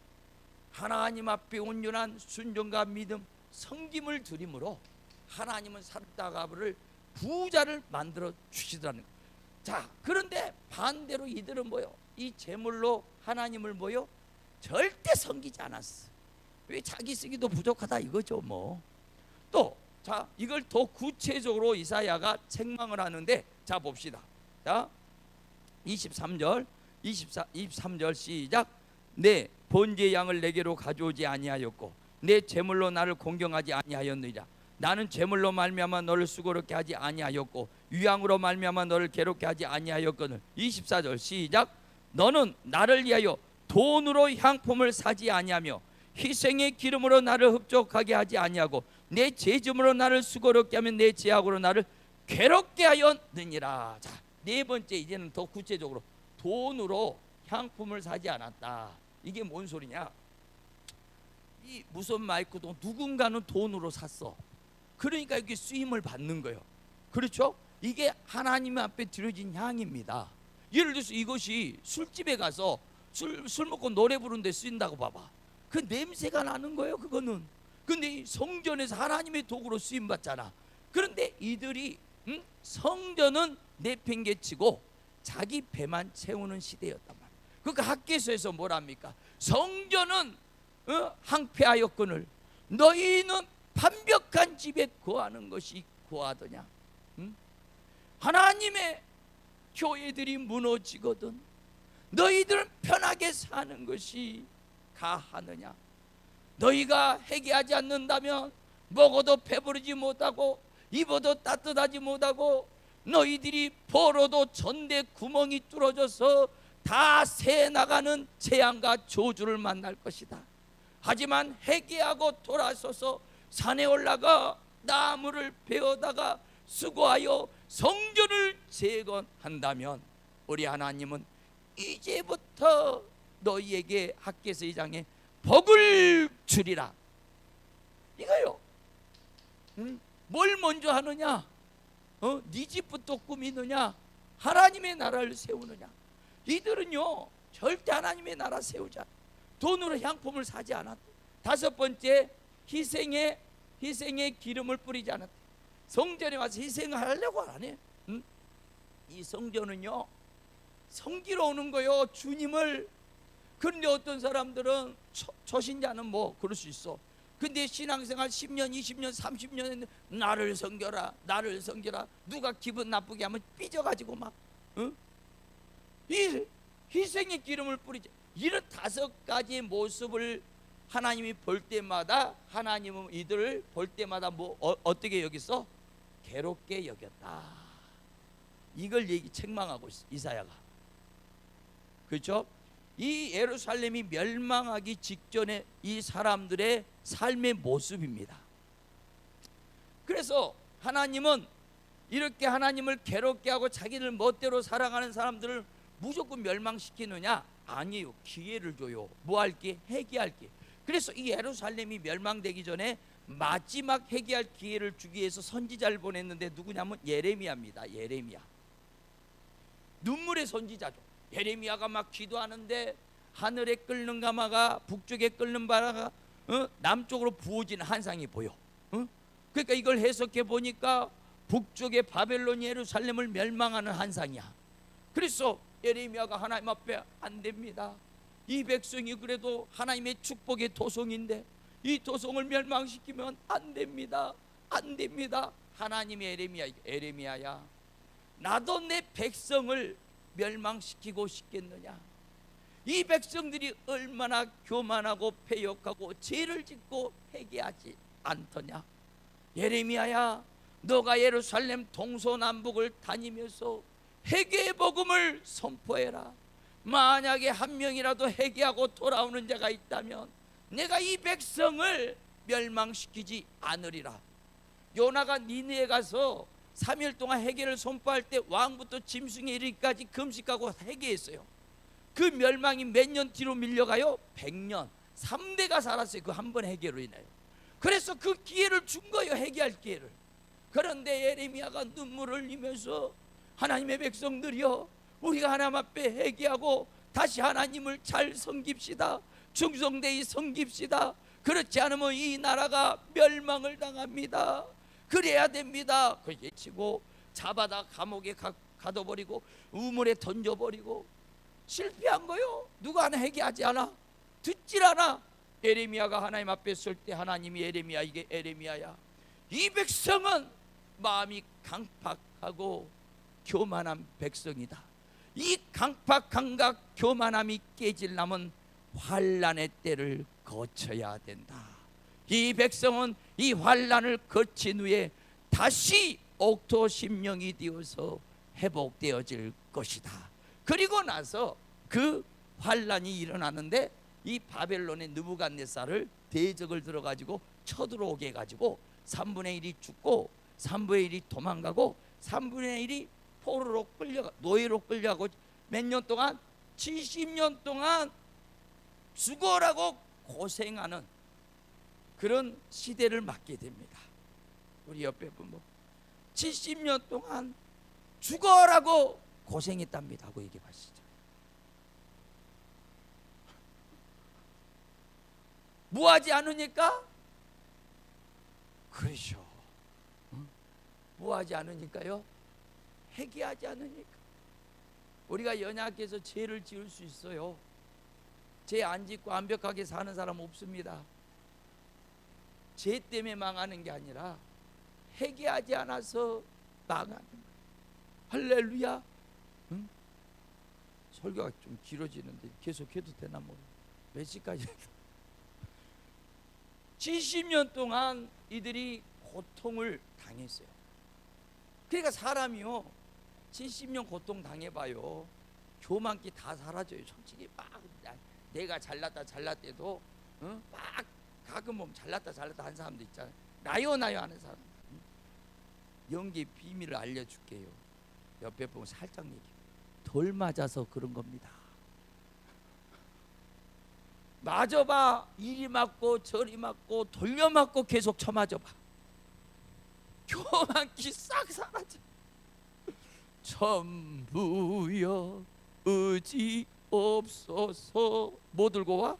하나님 앞에 온전한 순종과 믿음, 섬김을 드림으로 하나님은 사립다 과부를 부자를 만들어 주시더라는 거예요. 자, 그런데 반대로 이들은 뭐요? 이 재물로 하나님을 뭐요? 절대 섬기지 않았어. 왜? 자기 쓰기도 부족하다 이거죠. 뭐 또 자, 이걸 더 구체적으로 이사야가 책망을 하는데, 자 봅시다. 자 23절 23절 시작. 내 번제 양을 내게로 가져오지 아니하였고 내 제물로 나를 공경하지 아니하였느니라. 나는 제물로 말미암아 너를 수고롭게 하지 아니하였고 유향으로 말미암아 너를 괴롭게 하지 아니하였거늘. 24절 시작. 너는 나를 위하여 돈으로 향품을 사지 아니하며 희생의 기름으로 나를 흡족하게 하지 아니하고 내 제점으로 나를 수고롭게 하면 내 제약으로 나를 괴롭게 하였느니라. 자, 네 번째, 이제는 더 구체적으로 돈으로 향품을 사지 않았다. 이게 뭔 소리냐? 이 무선 마이크도 누군가는 돈으로 샀어. 그러니까 이게 쓰임을 받는 거예요. 그렇죠? 이게 하나님 앞에 드려진 향입니다. 예를 들어서 이것이 술집에 가서 술 먹고 노래 부르는데 쓰인다고 봐봐. 그 냄새가 나는 거예요, 그거는. 근데 성전에서 하나님의 도구로 쓰임 받잖아. 그런데 이들이 성전은 내팽개치고 자기 배만 채우는 시대였단 말이야. 그러니까 학개서에서 뭐랍니까? 성전은 항폐하였거늘 너희는 완벽한 집에 거하는 것이 거하더냐? 하나님의 교회들이 무너지거든 너희들은 편하게 사는 것이 가하느냐? 너희가 회개하지 않는다면 먹어도 배부르지 못하고 입어도 따뜻하지 못하고 너희들이 벌어도 전대 구멍이 뚫어져서 다 새나가는 재앙과 저주를 만날 것이다. 하지만 회개하고 돌아서서 산에 올라가 나무를 베어다가 수고하여 성전을 재건한다면 우리 하나님은 이제부터 너희에게 학개서 2장에 복을 주리라. 이거요. 뭘 먼저 하느냐? 네 집부터 꾸미느냐? 하나님의 나라를 세우느냐? 이들은요 절대 하나님의 나라 세우지 않아. 돈으로 향품을 사지 않았다. 다섯 번째, 희생의 기름을 뿌리지 않았다. 성전에 와서 희생을 하려고 안 해. 이 성전은요 섬기러 오는 거요, 주님을. 그런데 어떤 사람들은 초신자는 뭐 그럴 수 있어. 근데 신앙생활 10년 20년 30년 했는데 나를 섬겨라 나를 섬겨라. 누가 기분 나쁘게 하면 삐져가지고 막 이 희생의 기름을 뿌리지. 이런 다섯 가지의 모습을 하나님이 볼 때마다, 하나님은 이들을 볼 때마다 어떻게 여겼어? 괴롭게 여겼다. 이걸 책망하고 있어 이사야가. 그렇죠? 이 예루살렘이 멸망하기 직전에 이 사람들의 삶의 모습입니다. 그래서 하나님은 이렇게 하나님을 괴롭게 하고 자기를 멋대로 살아가는 사람들을 무조건 멸망시키느냐? 아니요. 기회를 줘요. 뭐 할게? 회개할 게. 그래서 이 예루살렘이 멸망되기 전에 마지막 회개할 기회를 주기 위해서 선지자를 보냈는데 누구냐면 예레미야입니다. 예레미야. 눈물의 선지자죠. 예레미야가 막 기도하는데 하늘에 끓는 가마가 북쪽에 끓는 바다가 남쪽으로 부어지는 환상이 보여. 그러니까 이걸 해석해 보니까 북쪽의 바벨론 예루살렘을 멸망하는 환상이야. 그래서 예레미야가 하나님 앞에 안 됩니다. 이 백성이 그래도 하나님의 축복의 도성인데 이 도성을 멸망시키면 안 됩니다. 안 됩니다. 하나님이 예레미야야, 나도 내 백성을 멸망시키고 싶겠느냐? 이 백성들이 얼마나 교만하고 패역하고 죄를 짓고 회개하지 않더냐? 예레미야야, 너가 예루살렘 동서남북을 다니면서 회개의 복음을 선포해라. 만약에 한 명이라도 회개하고 돌아오는 자가 있다면 내가 이 백성을 멸망시키지 않으리라. 요나가 니느에 가서 3일 동안 회개를 선포할 때 왕부터 짐승에 이르기까지 금식하고 회개했어요. 그 멸망이 몇 년 뒤로 밀려가요? 100년. 3대가 살았어요. 그 한 번 회개로 인하여. 그래서 그 기회를 준 거예요. 회개할 기회를. 그런데 예레미야가 눈물을 흘리면서 하나님의 백성들이여, 우리가 하나님 앞에 회개하고 다시 하나님을 잘 섬깁시다. 충성되이 섬깁시다. 그렇지 않으면 이 나라가 멸망을 당합니다. 그래야 됩니다. 그 외치고 잡아다 감옥에 가둬버리고 우물에 던져버리고 실패한 거요. 누가 하나 회개하지 않아? 듣질 않아. 예레미야가 하나님 앞에 설 때 하나님이 예레미야, 이게 예레미야야, 이 백성은 마음이 강팍하고 교만한 백성이다. 이 강팍함과 교만함이 깨지려면 환난의 때를 거쳐야 된다. 이 백성은 이 환난을 거친 후에 다시 옥토심령이 되어서 회복되어질 것이다. 그리고 나서 그 환난이 일어나는데 이 바벨론의 느부갓네살을 대적을 들어가지고 쳐들어오게 해가지고 3분의 1이 죽고 3분의 1이 도망가고 3분의 1이 포로로 끌려가, 노예로 끌려가고 몇 년 동안 70년 동안 죽어라고 고생하는 그런 시대를 맞게 됩니다. 우리 옆에 부모 70년 동안 죽어라고 고생했답니다 하고 얘기해 보시죠. 뭐하지 않으니까? 그러죠. 뭐하지 않으니까요? 회개하지 않으니까. 우리가 연약해서 죄를 지을 수 있어요. 죄 안 짓고 완벽하게 사는 사람 없습니다. 죄 때문에 망하는 게 아니라 회개하지 않아서 망하는 거예요. 할렐루야. 응? 설교가 좀 길어지는데 계속해도 되나 모르. 몇 시까지? 70년 동안 이들이 고통을 당했어요. 그러니까 사람이요 70년 고통 당해봐요, 교만기 다 사라져요. 솔직히 막 내가 잘났대도 막 가끔 보면 잘났다 한 사람도 있잖아요. 나요 하는 사람. 연기의 비밀을 알려줄게요. 옆에 보면 살짝 얘기해요. 덜 맞아서 그런 겁니다. 맞아봐. 이리 맞고 저리 맞고 돌려 맞고 계속 쳐맞아봐. 교만기 싹 사라져. 전부여 의지 없어서 뭐 들고 와?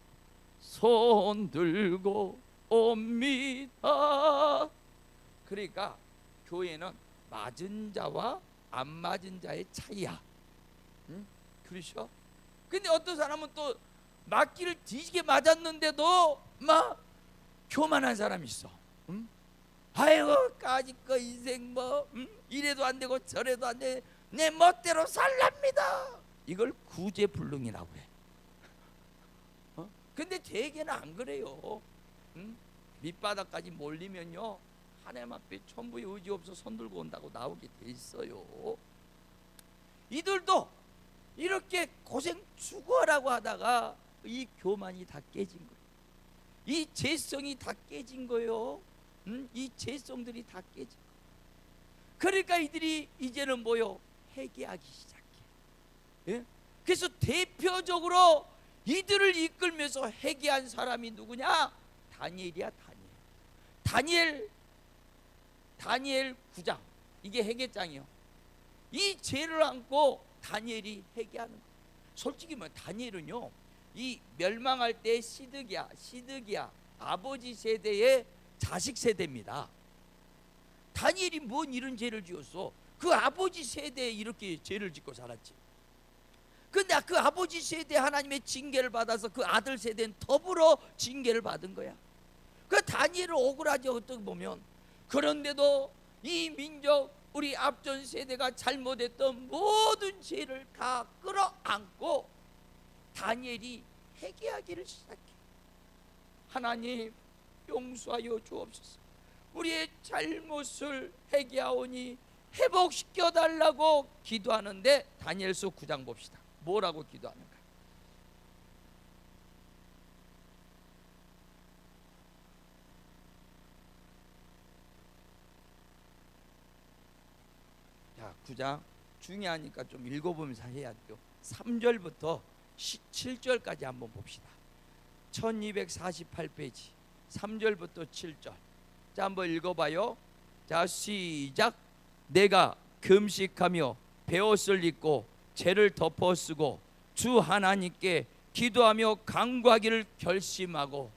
손 들고 옵니다. 그러니까 교회는 맞은 자와 안 맞은 자의 차이야. 응? 그렇죠? 근데 어떤 사람은 또 맞기를 뒤지게 맞았는데도 막 교만한 사람이 있어. 응? 아이고 까짓거 인생 뭐 이래도 안 되고 저래도 안 돼, 내 멋대로 살랍니다. 이걸 구제불능이라고 해. 근데 대개는 안 그래요. 밑바닥까지 몰리면요 하나님 앞에 천부의 의지 없어 손 들고 온다고 나오게 돼 있어요. 이들도 이렇게 고생 죽어라고 하다가 이 교만이 다 깨진 거예요. 이 죄성이 다 깨진 거예요. 이 죄성들이 다 깨지고, 그러니까 이들이 이제는 뭐요? 회개하기 시작해. 예? 그래서 대표적으로 이들을 이끌면서 회개한 사람이 누구냐? 다니엘이야. 다니엘 9장, 이게 회개장이요. 이 죄를 안고 다니엘이 회개하는 거예요. 솔직히 뭐 다니엘은요, 이 멸망할 때 시드기야 아버지 세대의 자식 세대입니다. 다니엘이 뭔 이런 죄를 지었어? 그 아버지 세대에 이렇게 죄를 짓고 살았지. 근데 그 아버지 세대 하나님의 징계를 받아서 그 아들 세대는 더불어 징계를 받은 거야. 그 다니엘은 억울하죠, 어떻게 보면. 그런데도 이 민족, 우리 앞전 세대가 잘못했던 모든 죄를 다 끌어안고 다니엘이 회개하기를 시작해. 하나님 용서하여 주옵소서. 우리의 잘못을 회개하오니 회복시켜 달라고 기도하는데, 다니엘서 9장 봅시다. 뭐라고 기도하는가? 자, 9장 중요하니까 좀 읽어보면서 해야 돼요. 3절부터 7절까지 한번 봅시다. 1248페이지 3절부터 7절. 자, 한번 읽어봐요. 자, 시작. 내가 금식하며 베옷을 입고 죄를 덮어 쓰고 주 하나님께 기도하며 간구하기를 결심하고,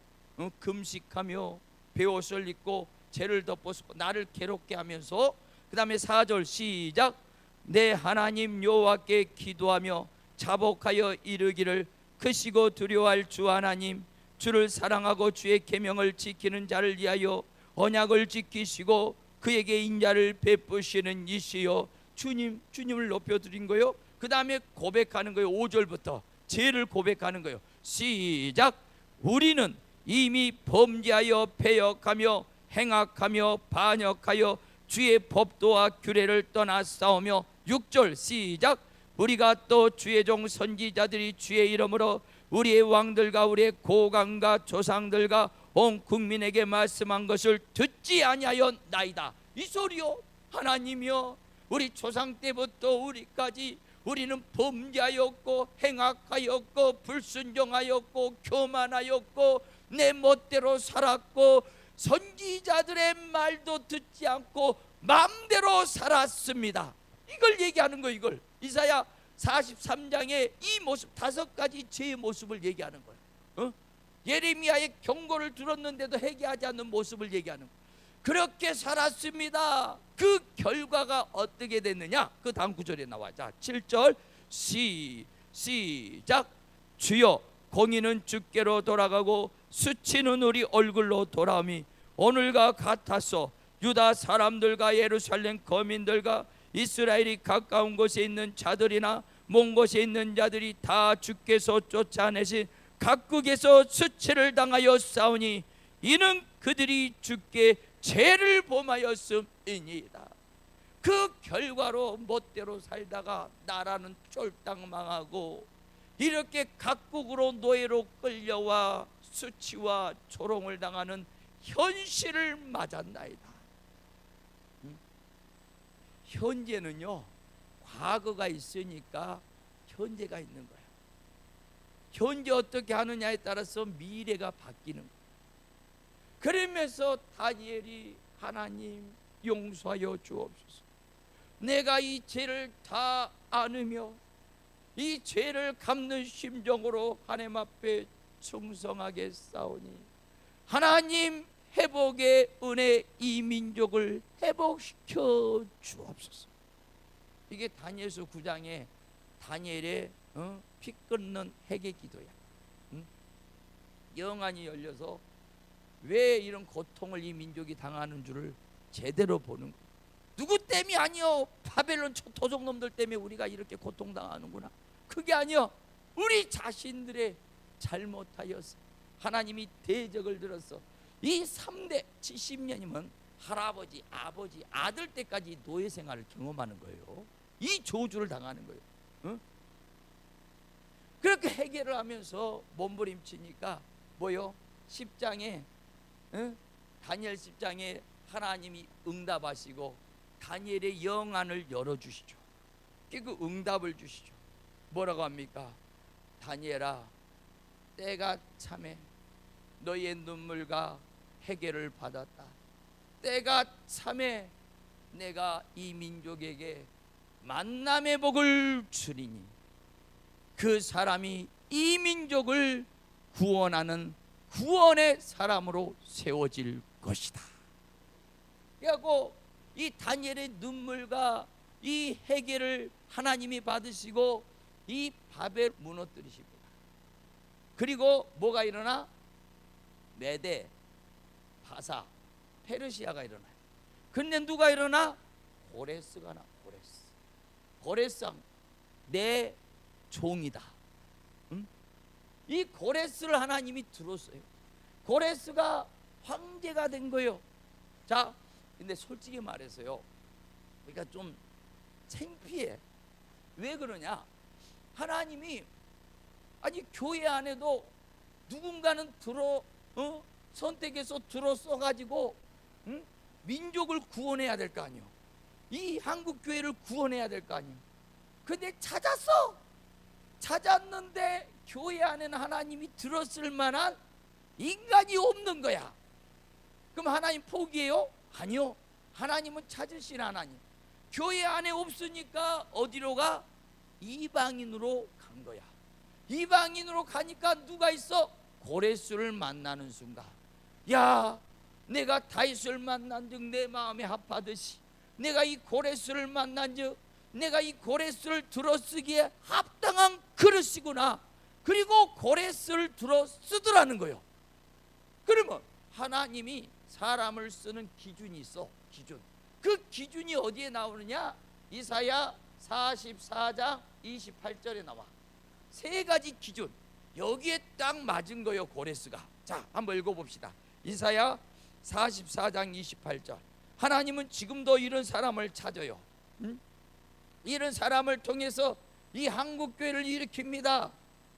금식하며 베옷을 입고 죄를 덮어 쓰고 나를 괴롭게 하면서, 그 다음에 4절 시작. 내 하나님 여호와께 기도하며 자복하여 이르기를, 크시고 두려워할 주 하나님, 주를 사랑하고 주의 계명을 지키는 자를 위하여 언약을 지키시고 그에게 인자를 베푸시는 이시여. 주님을 높여드린 거요. 그 다음에 고백하는 거예요. 5절부터 죄를 고백하는 거예요. 시작. 우리는 이미 범죄하여 패역하며 행악하며 반역하여 주의 법도와 규례를 떠나 싸우며. 6절 시작. 우리가 또 주의 종 선지자들이 주의 이름으로 우리의 왕들과 우리의 고관과 조상들과 온 국민에게 말씀한 것을 듣지 아니하였나이다. 이 소리요. 하나님이여, 우리 조상 때부터 우리까지 우리는 범죄하였고 행악하였고 불순종하였고 교만하였고 내 멋대로 살았고 선지자들의 말도 듣지 않고 마음대로 살았습니다. 이걸 얘기하는 거예요. 이걸 이사야 43장에 이 모습, 5가지 죄의 모습을 얘기하는 거예요. 예레미야의 경고를 들었는데도 회개하지 않는 모습을 얘기하는 거예요. 그렇게 살았습니다. 그 결과가 어떻게 됐느냐? 그 다음 구절에 나와. 자, 7절 시작. 주여, 공의는 주께로 돌아가고 수치는 우리 얼굴로 돌아오미 오늘과 같아서 유다 사람들과 예루살렘 거민들과 이스라엘이 가까운 곳에 있는 자들이나 먼 곳에 있는 자들이 다 주께서 쫓아내신 각국에서 수치를 당하여 싸우니 이는 그들이 주께 죄를 범하였음이니이다. 그 결과로 멋대로 살다가 나라는 쫄딱 망하고 이렇게 각국으로 노예로 끌려와 수치와 조롱을 당하는 현실을 맞았나이다. 현재는요, 과거가 있으니까 현재가 있는 거야. 현재 어떻게 하느냐에 따라서 미래가 바뀌는 거야. 그러면서 다니엘이 하나님 용서하여 주옵소서. 내가 이 죄를 다 안으며 이 죄를 갚는 심정으로 하나님 앞에 충성하게 싸우니 하나님 회복의 은혜, 이 민족을 회복시켜 주옵소서. 이게 다니엘서 9장에 다니엘의 피 끊는 회개 기도야. 영안이 열려서 왜 이런 고통을 이 민족이 당하는 줄을 제대로 보는 거야. 누구 때문이 아니요, 바벨론 토종놈들 때문에 우리가 이렇게 고통당하는구나. 그게 아니요, 우리 자신들의 잘못하여서 하나님이 대적을 들어서 이 3대 70년이면 할아버지, 아버지, 아들 때까지 노예 생활을 경험하는 거예요. 이 저주를 당하는 거예요. 그렇게 해결을 하면서 몸부림치니까 뭐요? 10장에 다니엘 10장에 하나님이 응답하시고 다니엘의 영안을 열어주시죠. 그 응답을 주시죠. 뭐라고 합니까? 다니엘아, 때가 참에 너희의 눈물과 해결을 받았다. 때가 참에 내가 이 민족에게 만남의 복을 주리니 그 사람이 이 민족을 구원하는 구원의 사람으로 세워질 것이다. 그래갖고 이 다니엘의 눈물과 이 해결을 하나님이 받으시고 이 바벨 무너뜨리십니다. 그리고 뭐가 일어나? 메대, 바사, 페르시아가 일어나요. 근데 누가 일어나? 고레스가 나. 고레스 왕, 내 종이다. 응? 이 고레스를 하나님이 들었어요. 고레스가 황제가 된 거예요. 자, 근데 솔직히 말해서요, 그러니까 좀 창피해. 왜 그러냐? 하나님이 아니 교회 안에도 누군가는 선택해서 들어 써가지고 민족을 구원해야 될 거 아니에요. 이 한국 교회를 구원해야 될 거 아니에요. 근데 찾았는데 교회 안에는 하나님이 들었을 만한 인간이 없는 거야. 그럼 하나님 포기해요? 아니요. 하나님은 찾으신 하나님. 교회 안에 없으니까 어디로 가? 이방인으로 간 거야. 이방인으로 가니까 누가 있어? 고레스를 만나는 순간, 야, 내가 다윗을 만난 즉 내 마음에 합하듯이 내가 이 고레스를 만난 즉 내가 이 고레스를 들어쓰기에 합당한 그릇이구나. 그리고 고레스를 들어 쓰더라는 거예요. 그러면 하나님이 사람을 쓰는 기준이 있어. 기준. 그 기준이 어디에 나오느냐? 이사야 44장 28절에 나와. 세 가지 기준. 여기에 딱 맞은 거예요, 고레스가. 자, 한번 읽어봅시다. 이사야 44장 28절. 하나님은 지금도 이런 사람을 찾아요. 이런 사람을 통해서 이 한국교회를 일으킵니다.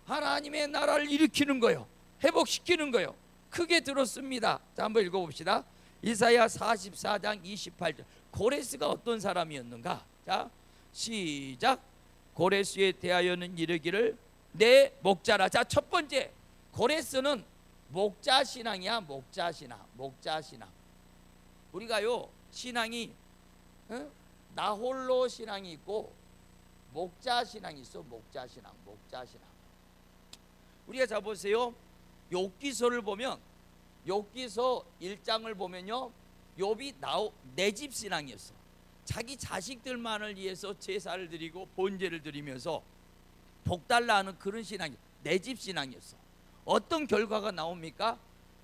하나님의 나라를 일으키는 거예요. 회복시키는 거예요. 크게 들었습니다. 자, 한번 읽어봅시다. 이사야 44장 28절. 고레스가 어떤 사람이었는가? 자, 시작. 고레스에 대하여는 이르기를 내 목자라. 자, 첫 번째, 고레스는 목자 신앙이야. 목자 신앙. 우리가요, 신앙이 나홀로 신앙이 있고 목자 신앙이 있어. 목자 신앙. 우리가 자 보세요. 욥기서를 보면, 욥기서 1장을 보면요, 욥이 내 집 신앙이었어. 자기 자식들만을 위해서 제사를 드리고 번제를 드리면서 복달라 하는 그런 신앙이, 내 집 신앙이었어. 어떤 결과가 나옵니까?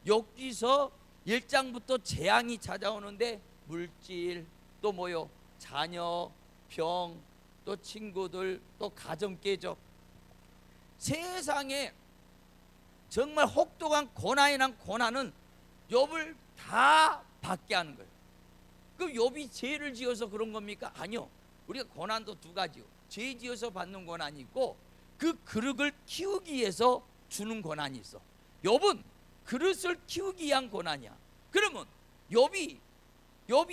욥기서 1장부터 재앙이 찾아오는데 물질, 또 뭐요? 자녀, 병, 또 친구들, 또 가정 깨져. 세상에 정말 혹독한 고난이란 고난은 욥을 다 받게 하는 거예요. 그럼 욥이 죄를 지어서 그런 겁니까? 아니요. 우리가 고난도 두 가지요. 죄 지어서 받는 고난이 있고 그 그릇을 키우기 위해서 주는 고난이 있어. 욥은 그릇을 키우기 위한 고난이야. 그러면 욥이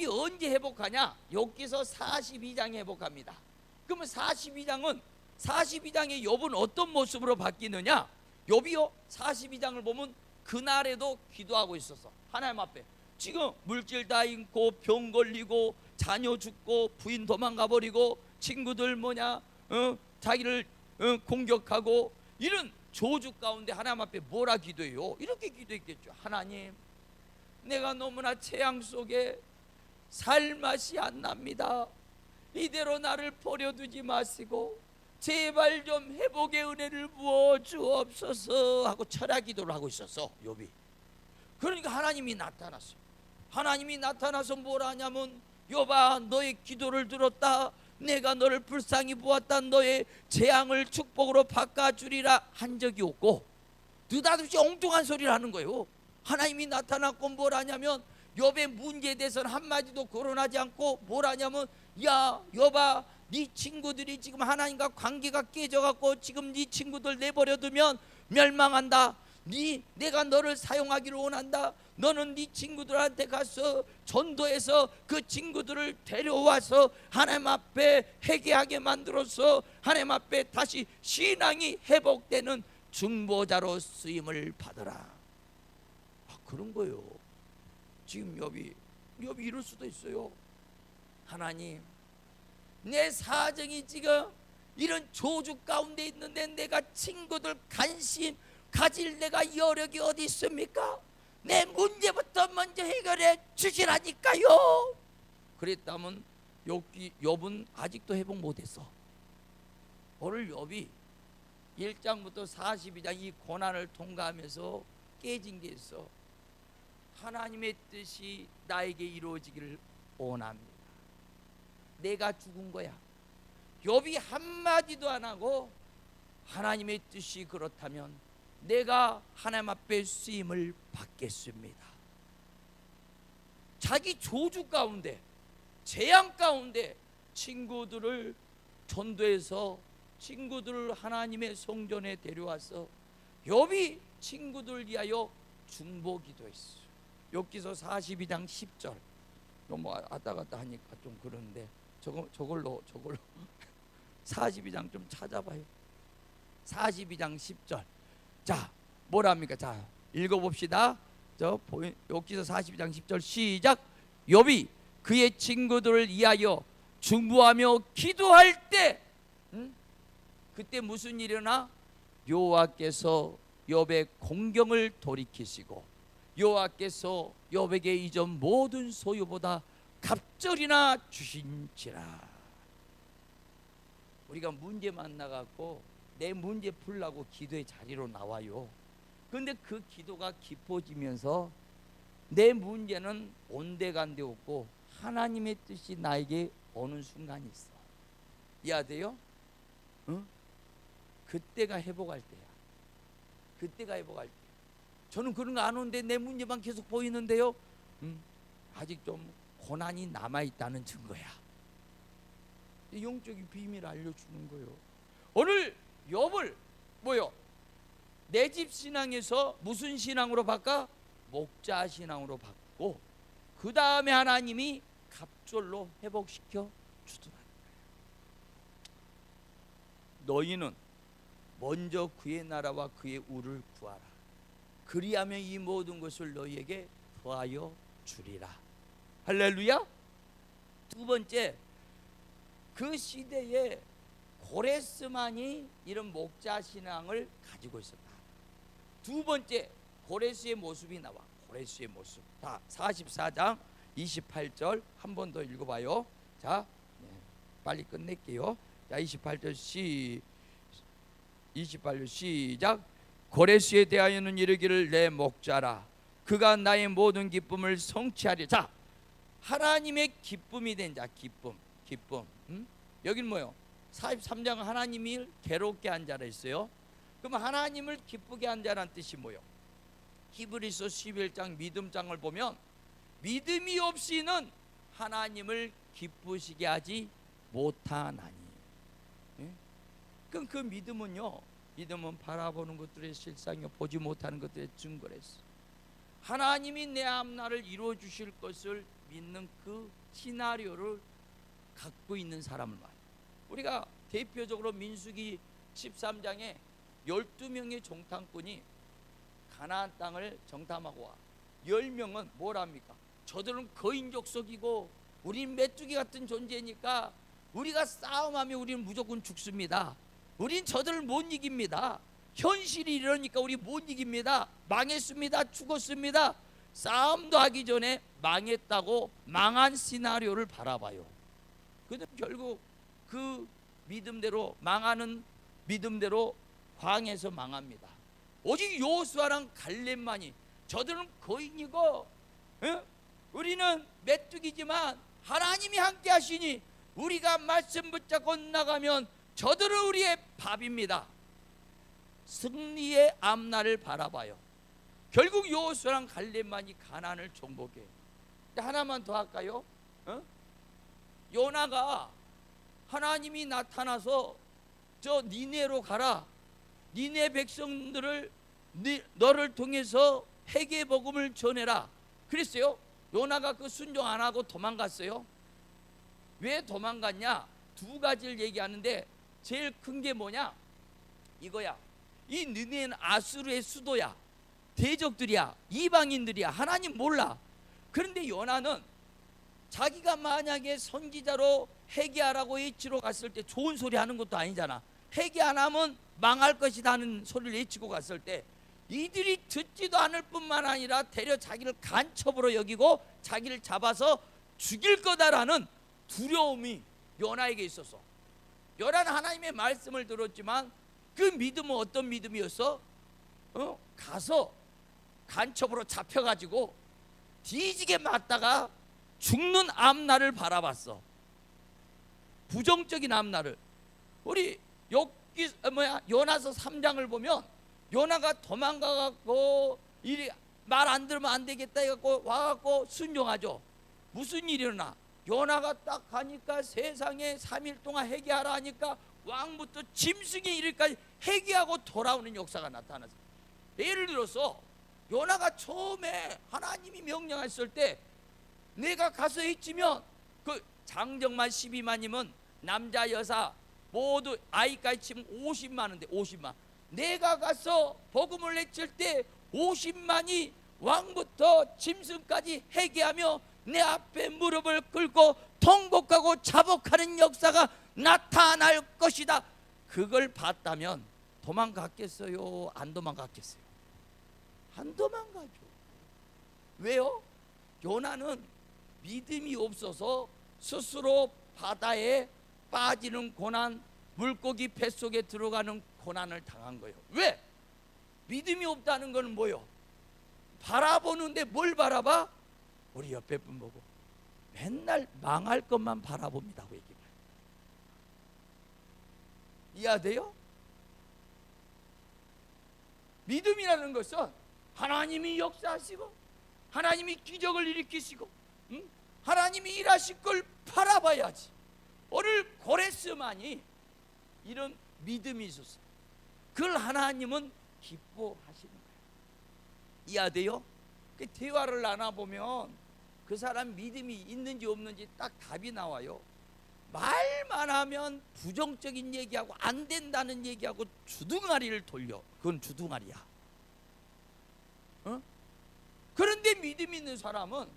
언제 회복하냐? 욥기서 42장에 회복합니다. 그러면 42장에 욥은 어떤 모습으로 바뀌느냐? 욥이요 42장을 보면 그날에도 기도하고 있었어. 하나님 앞에. 지금 물질 다 잃고 병 걸리고 자녀 죽고 부인 도망가 버리고 친구들 자기를 공격하고 이런 저주 가운데 하나님 앞에 뭐라 기도해요? 이렇게 기도했겠죠. 하나님, 내가 너무나 재앙 속에 살 맛이 안 납니다. 이대로 나를 버려두지 마시고 제발 좀 회복의 은혜를 부어 주옵소서 하고 철야 기도를 하고 있었어, 욥이. 그러니까 하나님이 나타났어요. 하나님이 나타나서 뭐라 하냐면, 욥아, 너의 기도를 들었다. 내가 너를 불쌍히 보았다. 너의 재앙을 축복으로 바꿔주리라 한 적이 없고, 느닷없이 엉뚱한 소리를 하는 거예요. 하나님이 나타났고 뭐라 하냐면, 욥의 문제에 대해서는 한마디도 거론하지 않고 뭐라 하냐면, 야 욥아, 네 친구들이 지금 하나님과 관계가 깨져갖고 지금 네 친구들 내버려두면 멸망한다. 내가 너를 사용하기를 원한다. 너는 네 친구들한테 가서 전도해서 그 친구들을 데려와서 하나님 앞에 회개하게 만들어서 하나님 앞에 다시 신앙이 회복되는 중보자로 쓰임을 받아라. 그런 거예요. 지금 욥이 이럴 수도 있어요. 하나님, 내 사정이 지금 이런 조주 가운데 있는데 내가 친구들 관심 가질 내가 여력이 어디 있습니까? 내 문제부터 먼저 해결해 주시라니까요. 그랬다면 욥은 아직도 회복 못했어. 오늘 욥이 1장부터 42장 이 고난을 통과하면서 깨진 게 있어. 하나님의 뜻이 나에게 이루어지기를 원합니다. 내가 죽은 거야. 욥이 한마디도 안 하고 하나님의 뜻이 그렇다면 내가 하나님 앞에 쓰임을 받겠습니다. 자기 조주 가운데 재앙 가운데 친구들을 전도해서 친구들을 하나님의 성전에 데려와서 욥이 친구들 위하여 중보 기도했어요. 욥기서 42장 10절. 너무 왔다 갔다 하니까 좀 그런데 저걸로 42장 좀 찾아봐요. 42장 10절. 자, 뭐랍니까? 자, 읽어봅시다. 욥기서 42장 10절 시작. 욥이 그의 친구들을 위하여 중보하며 기도할 때, 그때 무슨 일이 일어나? 여호와께서 욥의 공경을 돌이키시고 여호와께서 욥에게 이전 모든 소유보다 갑절이나 주신지라. 우리가 문제 만나갖고 내 문제 풀라고 기도의 자리로 나와요. 그런데 그 기도가 깊어지면서 내 문제는 온데간데 없고 하나님의 뜻이 나에게 오는 순간이 있어. 이해돼요? 응? 그때가 회복할 때야. 그때가 회복할 때. 저는 그런 거 안 오는데 내 문제만 계속 보이는데요. 아직 좀 고난이 남아있다는 증거야. 영적인 비밀을 알려주는 거예요. 오늘 욥을 뭐요? 내 집 신앙에서 무슨 신앙으로 바꿔? 목자 신앙으로 바꾸고 그 다음에 하나님이 갑절로 회복시켜 주더라. 너희는 먼저 그의 나라와 그의 의를 구하라. 그리하면 이 모든 것을 너희에게 더하여 주리라. 할렐루야. 두 번째, 그 시대에 고레스만이 이런 목자 신앙을 가지고 있었다. 두 번째, 고레스의 모습이 나와. 고레스의 모습. 자, 44장 28절 한 번 더 읽어봐요. 자, 빨리 끝낼게요. 자, 28절 28절 시작. 고레스에 대하여는 이르기를 내 목자라. 그가 나의 모든 기쁨을 성취하리. 자, 하나님의 기쁨이 된 자. 기쁨. 여기는 뭐요? 43장 하나님을 괴롭게 한 자라 했어요. 그럼 하나님을 기쁘게 한 자란 뜻이 뭐요? 히브리서 11장 믿음장을 보면 믿음이 없이는 하나님을 기쁘시게 하지 못하나니. 그럼 그 믿음은요, 믿음은 바라보는 것들의 실상이요 보지 못하는 것들의 증거랬어. 하나님이 내 앞날을 이루어 주실 것을 믿는 그 시나리오를 갖고 있는 사람을 말해요. 우리가 대표적으로 민수기 13장에 12명의 정탐꾼이 가나안 땅을 정탐하고 와. 10명은 뭐랍니까? 저들은 거인족속이고 우린 메뚜기 같은 존재니까 우리가 싸움하면 우리는 무조건 죽습니다. 우린 저들을 못 이깁니다. 현실이 이러니까 우리 못 이깁니다. 망했습니다. 죽었습니다. 싸움도 하기 전에 망했다고 망한 시나리오를 바라봐요. 그런데 결국 그 믿음대로 망하는 믿음대로 광에서 망합니다. 오직 여호수아랑 갈렙만이 저들은 거인이고 우리는 메뚜기지만 하나님이 함께 하시니 우리가 말씀 붙잡고 나가면 저들은 우리의 밥입니다. 승리의 앞날을 바라봐요. 결국 여호수아랑 갈렙만이 가나안을 정복해. 하나만 더 할까요? 요나가 하나님이 나타나서 저 니네로 가라. 니네 백성들을 너를 통해서 회개 복음을 전해라 그랬어요. 요나가 그 순종 안 하고 도망갔어요. 왜 도망갔냐? 두 가지를 얘기하는데 제일 큰 게 뭐냐? 이거야. 이 느네는 아수르의 수도야. 대적들이야. 이방인들이야. 하나님 몰라. 그런데 요나는 자기가 만약에 선지자로 회개하라고 외치러 갔을 때 좋은 소리 하는 것도 아니잖아. 회개 안 하면 망할 것이다 하는 소리를 외치고 갔을 때 이들이 듣지도 않을 뿐만 아니라 대려 자기를 간첩으로 여기고 자기를 잡아서 죽일 거다라는 두려움이 요나에게 있었어. 요나는 하나님의 말씀을 들었지만 그 믿음은 어떤 믿음이었어? 가서 간첩으로 잡혀가지고 뒤지게 맞다가 죽는 앞날을 바라봤어. 부정적인 앞날을. 우리 요나서 3장을 보면 요나가 도망가갖고 일이 말 안 들으면 안 되겠다 해갖고 와갖고 순종하죠. 무슨 일이 일어나? 요나가 딱 가니까 세상에 3일 동안 회개하라 하니까 왕부터 짐승에 이르기까지 회개하고 돌아오는 역사가 나타났어. 예를 들어서 요나가 처음에 하나님이 명령했을 때 내가 가서 해치면 그 장정만 12만이면 남자 여사 모두 아이까지 치면 50만인데 50만. 내가 가서 복음을 외칠 때 50만이 왕부터 짐승까지 회개하며 내 앞에 무릎을 꿇고 통곡하고 자복하는 역사가 나타날 것이다. 그걸 봤다면 도망갔겠어요? 안 도망갔겠어요? 안 도망가죠. 왜요? 요나는 믿음이 없어서 스스로 바다에 빠지는 고난, 물고기 뱃속에 들어가는 고난을 당한 거예요. 왜? 믿음이 없다는 건 뭐요? 바라보는데 뭘 바라봐? 우리 옆에 분 보고 맨날 망할 것만 바라봅니다 고 얘기해요. 이해돼요? 믿음이라는 것은 하나님이 역사하시고 하나님이 기적을 일으키시고 하나님이 일하실 걸 바라봐야지. 오늘 고레스만이 이런 믿음이 있었어요. 그걸 하나님은 기뻐하시는 거예요. 이해돼요? 그 대화를 나눠보면 그 사람 믿음이 있는지 없는지 딱 답이 나와요. 말만 하면 부정적인 얘기하고 안 된다는 얘기하고 주둥아리를 돌려. 그건 주둥아리야. 그런데 믿음 있는 사람은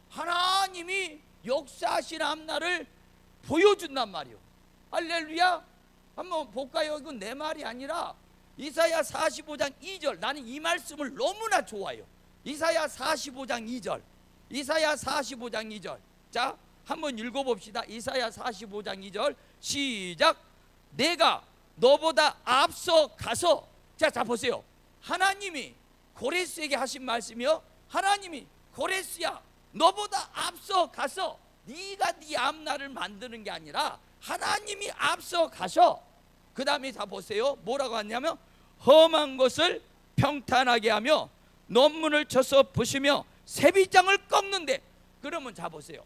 하나님이 역사하신 앞날을 보여준단 말이요. 할렐루야. 한번 볼까요? 이건 내 말이 아니라 이사야 45장 2절. 나는 이 말씀을 너무나 좋아해요. 이사야 45장 2절. 이사야 45장 2절. 자, 한번 읽어봅시다. 이사야 45장 2절 시작. 내가 너보다 앞서 가서. 자 보세요. 하나님이 고레스에게 하신 말씀이요. 하나님이 고레스야 너보다 앞서 가서 네가 네 앞날을 만드는 게 아니라 하나님이 앞서 가셔. 그 다음에 자 보세요. 뭐라고 하냐면 험한 것을 평탄하게 하며 논문을 쳐서 부시며 세비장을 꺾는데. 그러면 자 보세요.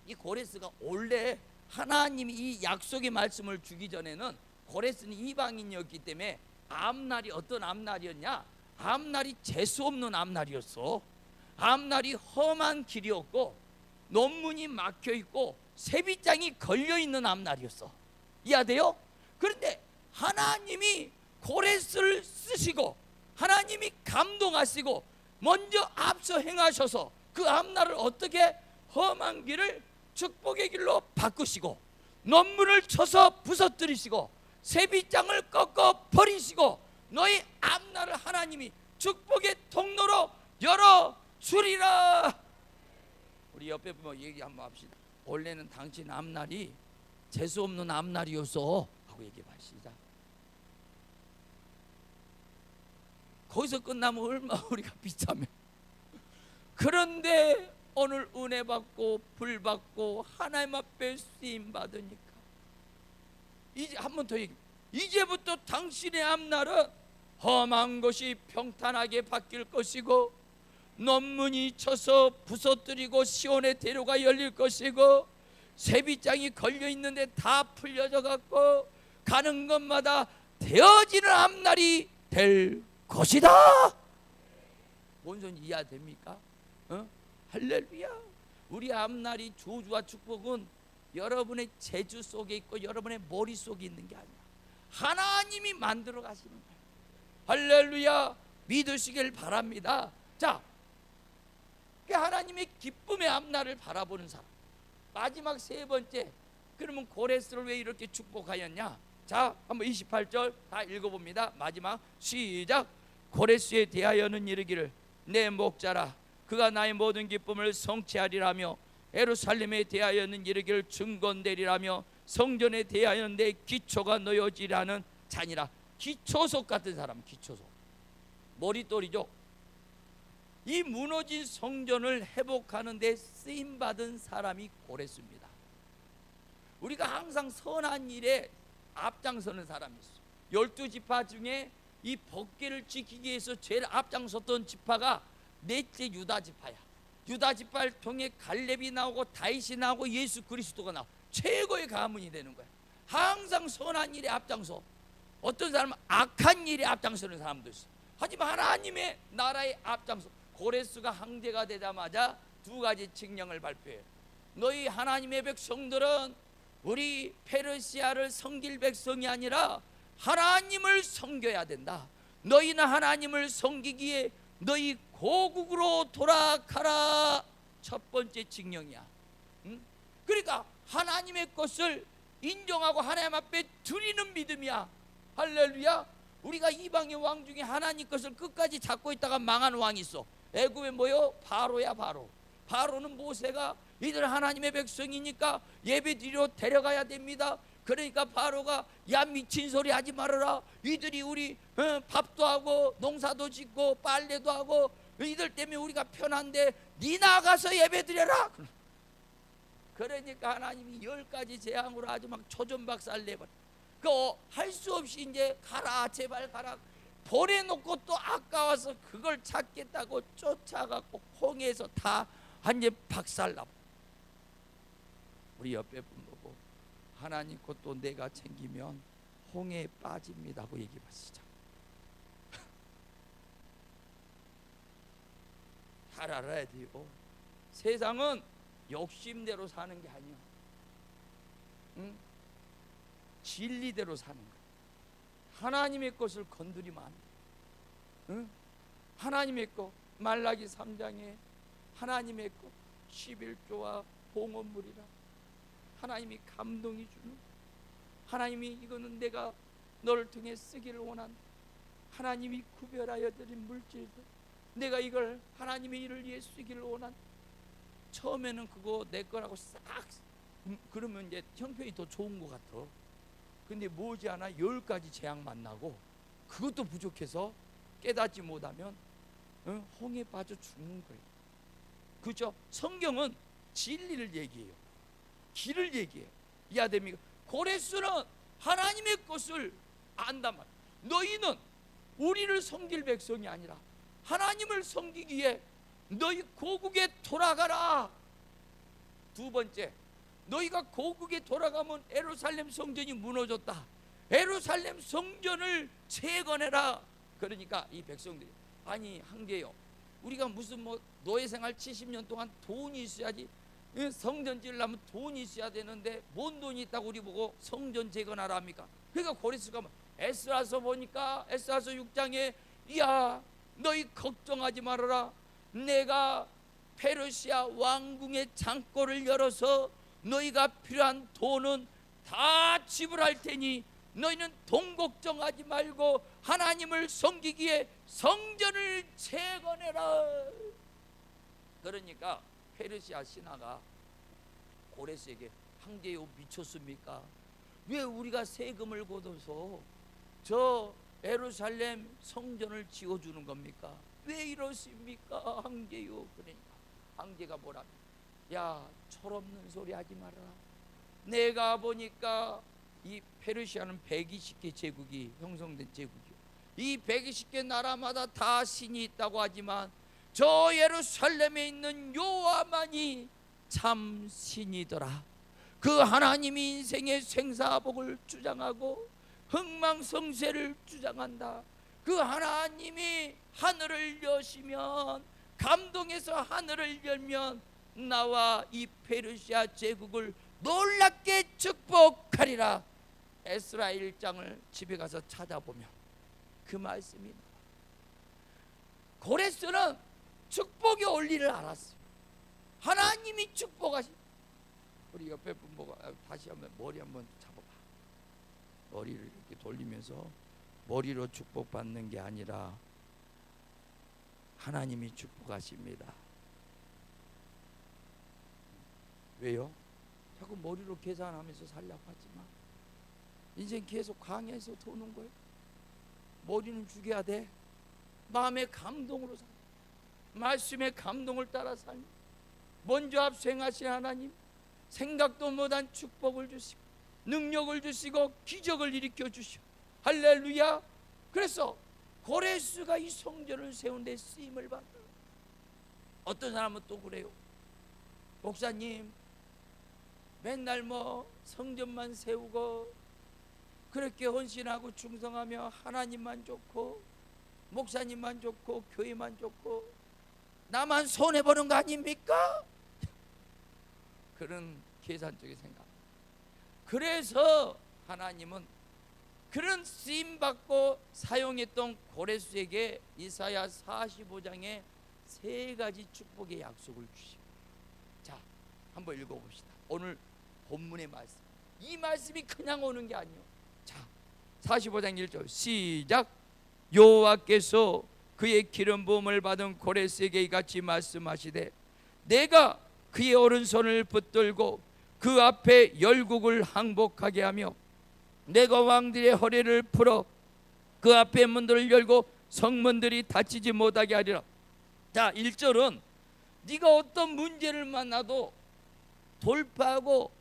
이 고레스가 원래 하나님이 이 약속의 말씀을 주기 전에는 고레스는 이방인이었기 때문에 앞날이 어떤 앞날이었냐? 앞날이 재수 없는 앞날이었어. 앞날이 험한 길이었고 논문이 막혀있고 세비장이 걸려있는 앞날이었어. 이해돼요? 그런데 하나님이 고레스를 쓰시고 하나님이 감동하시고 먼저 앞서 행하셔서 그 앞날을 어떻게 험한 길을 축복의 길로 바꾸시고 논문을 쳐서 부서뜨리시고 세비장을 꺾어 버리시고 너희 앞날을 하나님이 축복의 통로로 열어주리라. 우리 옆에 보면 얘기 한번 합시다. 원래는 당신 앞날이 재수없는 앞날이었어 하고 얘기해봐. 시작. 거기서 끝나면 얼마나 우리가 비참해. 그런데 오늘 은혜 받고 불 받고 하나님 앞에 쓰임 받으니까 이제 한 번 더 얘기. 이제부터 당신의 앞날은 험한 것이 평탄하게 바뀔 것이고 논문이 쳐서 부서뜨리고 시온의 대로가 열릴 것이고 세비장이 걸려 있는데 다 풀려져 갖고 가는 것마다 되어지는 앞날이 될 것이다. 뭔 소리인지 이해됩니까? 할렐루야. 우리 앞날이 저주와 축복은 여러분의 재주 속에 있고 여러분의 머릿속에 있는 게 아니야. 하나님이 만들어 가시는 거예요. 할렐루야. 믿으시길 바랍니다. 자, 하나님의 기쁨의 앞날을 바라보는 사람. 마지막 세 번째, 그러면 고레스를 왜 이렇게 축복하였냐? 자, 한번 28절 다 읽어봅니다. 마지막 시작. 고레스에 대하여는 이르기를 내 목자라 그가 나의 모든 기쁨을 성취하리라며, 예루살렘에 대하여는 이르기를 증건되리라며, 성전에 대하여는 내 기초가 놓여지라는 자니라. 기초석 같은 사람, 기초석 머릿돌이죠. 이 무너진 성전을 회복하는 데 쓰임받은 사람이 고레스입니다. 우리가 항상 선한 일에 앞장서는 사람이 있어. 12지파 중에 이 법궤를 지키기 위해서 제일 앞장섰던 지파가 넷째 유다지파야. 유다지파를 통해 갈렙이 나오고 다윗이 나오고 예수 그리스도가 나오고 최고의 가문이 되는 거야. 항상 선한 일에 앞장서. 어떤 사람은 악한 일에 앞장서는 사람도 있어. 하지만 하나님의 나라에 앞장서. 고레스가 황제가 되자마자 두 가지 칙령을 발표해요. 너희 하나님의 백성들은 우리 페르시아를 섬길 백성이 아니라 하나님을 섬겨야 된다. 너희는 하나님을 섬기기에 너희 고국으로 돌아가라. 첫 번째 칙령이야. 그러니까 하나님의 것을 인정하고 하나님 앞에 드리는 믿음이야. 할렐루야. 우리가 이방의 왕 중에 하나님 것을 끝까지 잡고 있다가 망한 왕이 있어. 애굽에 뭐요? 바로야. 바로는 모세가 이들 하나님의 백성이니까 예배드리러 데려가야 됩니다. 그러니까 바로가 야 미친 소리 하지 말아라. 이들이 우리 밥도 하고 농사도 짓고 빨래도 하고 이들 때문에 우리가 편한데 니 나가서 예배드려라. 그러니까 하나님이 10가지 재앙으로 아주 막 초전박살 내버려. 할 수 없이 이제 가라, 제발 가라 보내놓고 또 아까워서 그걸 찾겠다고 쫓아가고 홍해에서 다 한 제 박살나. 우리 옆에 분 보고 하나님 것도 내가 챙기면 홍해에 빠집니다고 얘기하시죠. 잘 알아야 돼요. 세상은 욕심대로 사는 게 아니야. 진리대로 사는 거야. 하나님의 것을 건드리면 안 돼. 하나님의 것, 말라기 3장에 하나님의 것 11조와 봉헌물이라. 하나님이 감동이 주는, 하나님이 이거는 내가 너를 통해 쓰기를 원한다. 하나님이 구별하여 드린 물질들, 내가 이걸 하나님의 일을 위해 쓰기를 원한다. 처음에는 그거 내 거라고 싹 그러면 이제 형편이 더 좋은 것 같아. 근데 머지않아 10가지 재앙 만나고 그것도 부족해서 깨닫지 못하면 홍해 빠져 죽는 거예요. 그죠? 성경은 진리를 얘기해요. 길을 얘기해요. 이해됩니까? 고레스는 하나님의 것을 안단 말이야. 너희는 우리를 섬길 백성이 아니라 하나님을 섬기기에 너희 고국에 돌아가라. 두 번째, 너희가 고국에 돌아가면 예루살렘 성전이 무너졌다. 예루살렘 성전을 재건해라. 그러니까 이 백성들이 아니 황제요, 우리가 무슨 뭐 노예 생활 70년 동안 돈이 있어야지, 성전 지으려면 돈이 있어야 되는데 뭔 돈이 있다고 우리 보고 성전 재건하라 합니까? 그러니까 고레스가 에스라서 보니까 에스라서 6장에 야 너희 걱정하지 말아라. 내가 페르시아 왕궁의 창고를 열어서 너희가 필요한 돈은 다 지불할 테니 너희는 돈 걱정하지 말고 하나님을 섬기기에 성전을 재건해라. 그러니까 페르시아 신하가 고레스에게 황제요 미쳤습니까? 왜 우리가 세금을 걷어서 저 예루살렘 성전을 지어주는 겁니까? 왜 이러십니까 황제요? 그러니까 황제가 뭐랍니까? 야 철없는 소리 하지 말아라. 내가 보니까 이 페르시아는 120개 제국이 형성된 제국이요. 이 120개 나라마다 다 신이 있다고 하지만 저 예루살렘에 있는 여호와만이 참 신이더라. 그 하나님이 인생의 생사복을 주장하고 흥망성쇠를 주장한다. 그 하나님이 하늘을 여시면, 감동해서 하늘을 열면 나와 이 페르시아 제국을 놀랍게 축복하리라. 에스라 1장을 집에 가서 찾아보면 그 말씀이 나와요. 고레스는 축복이 올 일을 알았어요. 하나님이 축복하시. 우리 옆에 분 보고 다시 한번 머리 한번 잡아봐. 머리를 이렇게 돌리면서 머리로 축복받는 게 아니라 하나님이 축복하십니다. 왜요? 자꾸 머리로 계산하면서 살려고 하지 마. 인생 계속 광야에서 도는 거예요. 머리는 죽여야 돼. 마음의 감동으로 살, 말씀의 감동을 따라 살면 먼저 앞서행하신 하나님, 생각도 못한 축복을 주시고 능력을 주시고 기적을 일으켜 주시고, 할렐루야. 그래서 고레스가 이 성전을 세운 데 쓰임을 받아요. 어떤 사람은 또 그래요. 목사님, 맨날 성전만 세우고 그렇게 헌신하고 충성하며 하나님만 좋고 목사님만 좋고 교회만 좋고 나만 손해보는 거 아닙니까? 그런 계산적인 생각. 그래서 하나님은 그런 쓰임받고 사용했던 고레스에게 이사야 45장에 3가지 축복의 약속을 주시고, 자, 한번 읽어봅시다. 오늘 본문의 말씀, 이 말씀이 그냥 오는 게 아니에요. 자, 45장 1절 시작. 여호와께서 그의 기름 부음을 받은 고레스에게 이같이 말씀하시되, 내가 그의 오른손을 붙들고 그 앞에 열국을 항복하게 하며 내가 왕들의 허리를 풀어 그 앞에 문들을 열고 성문들이 닫히지 못하게 하리라. 자, 1절은 네가 어떤 문제를 만나도 돌파하고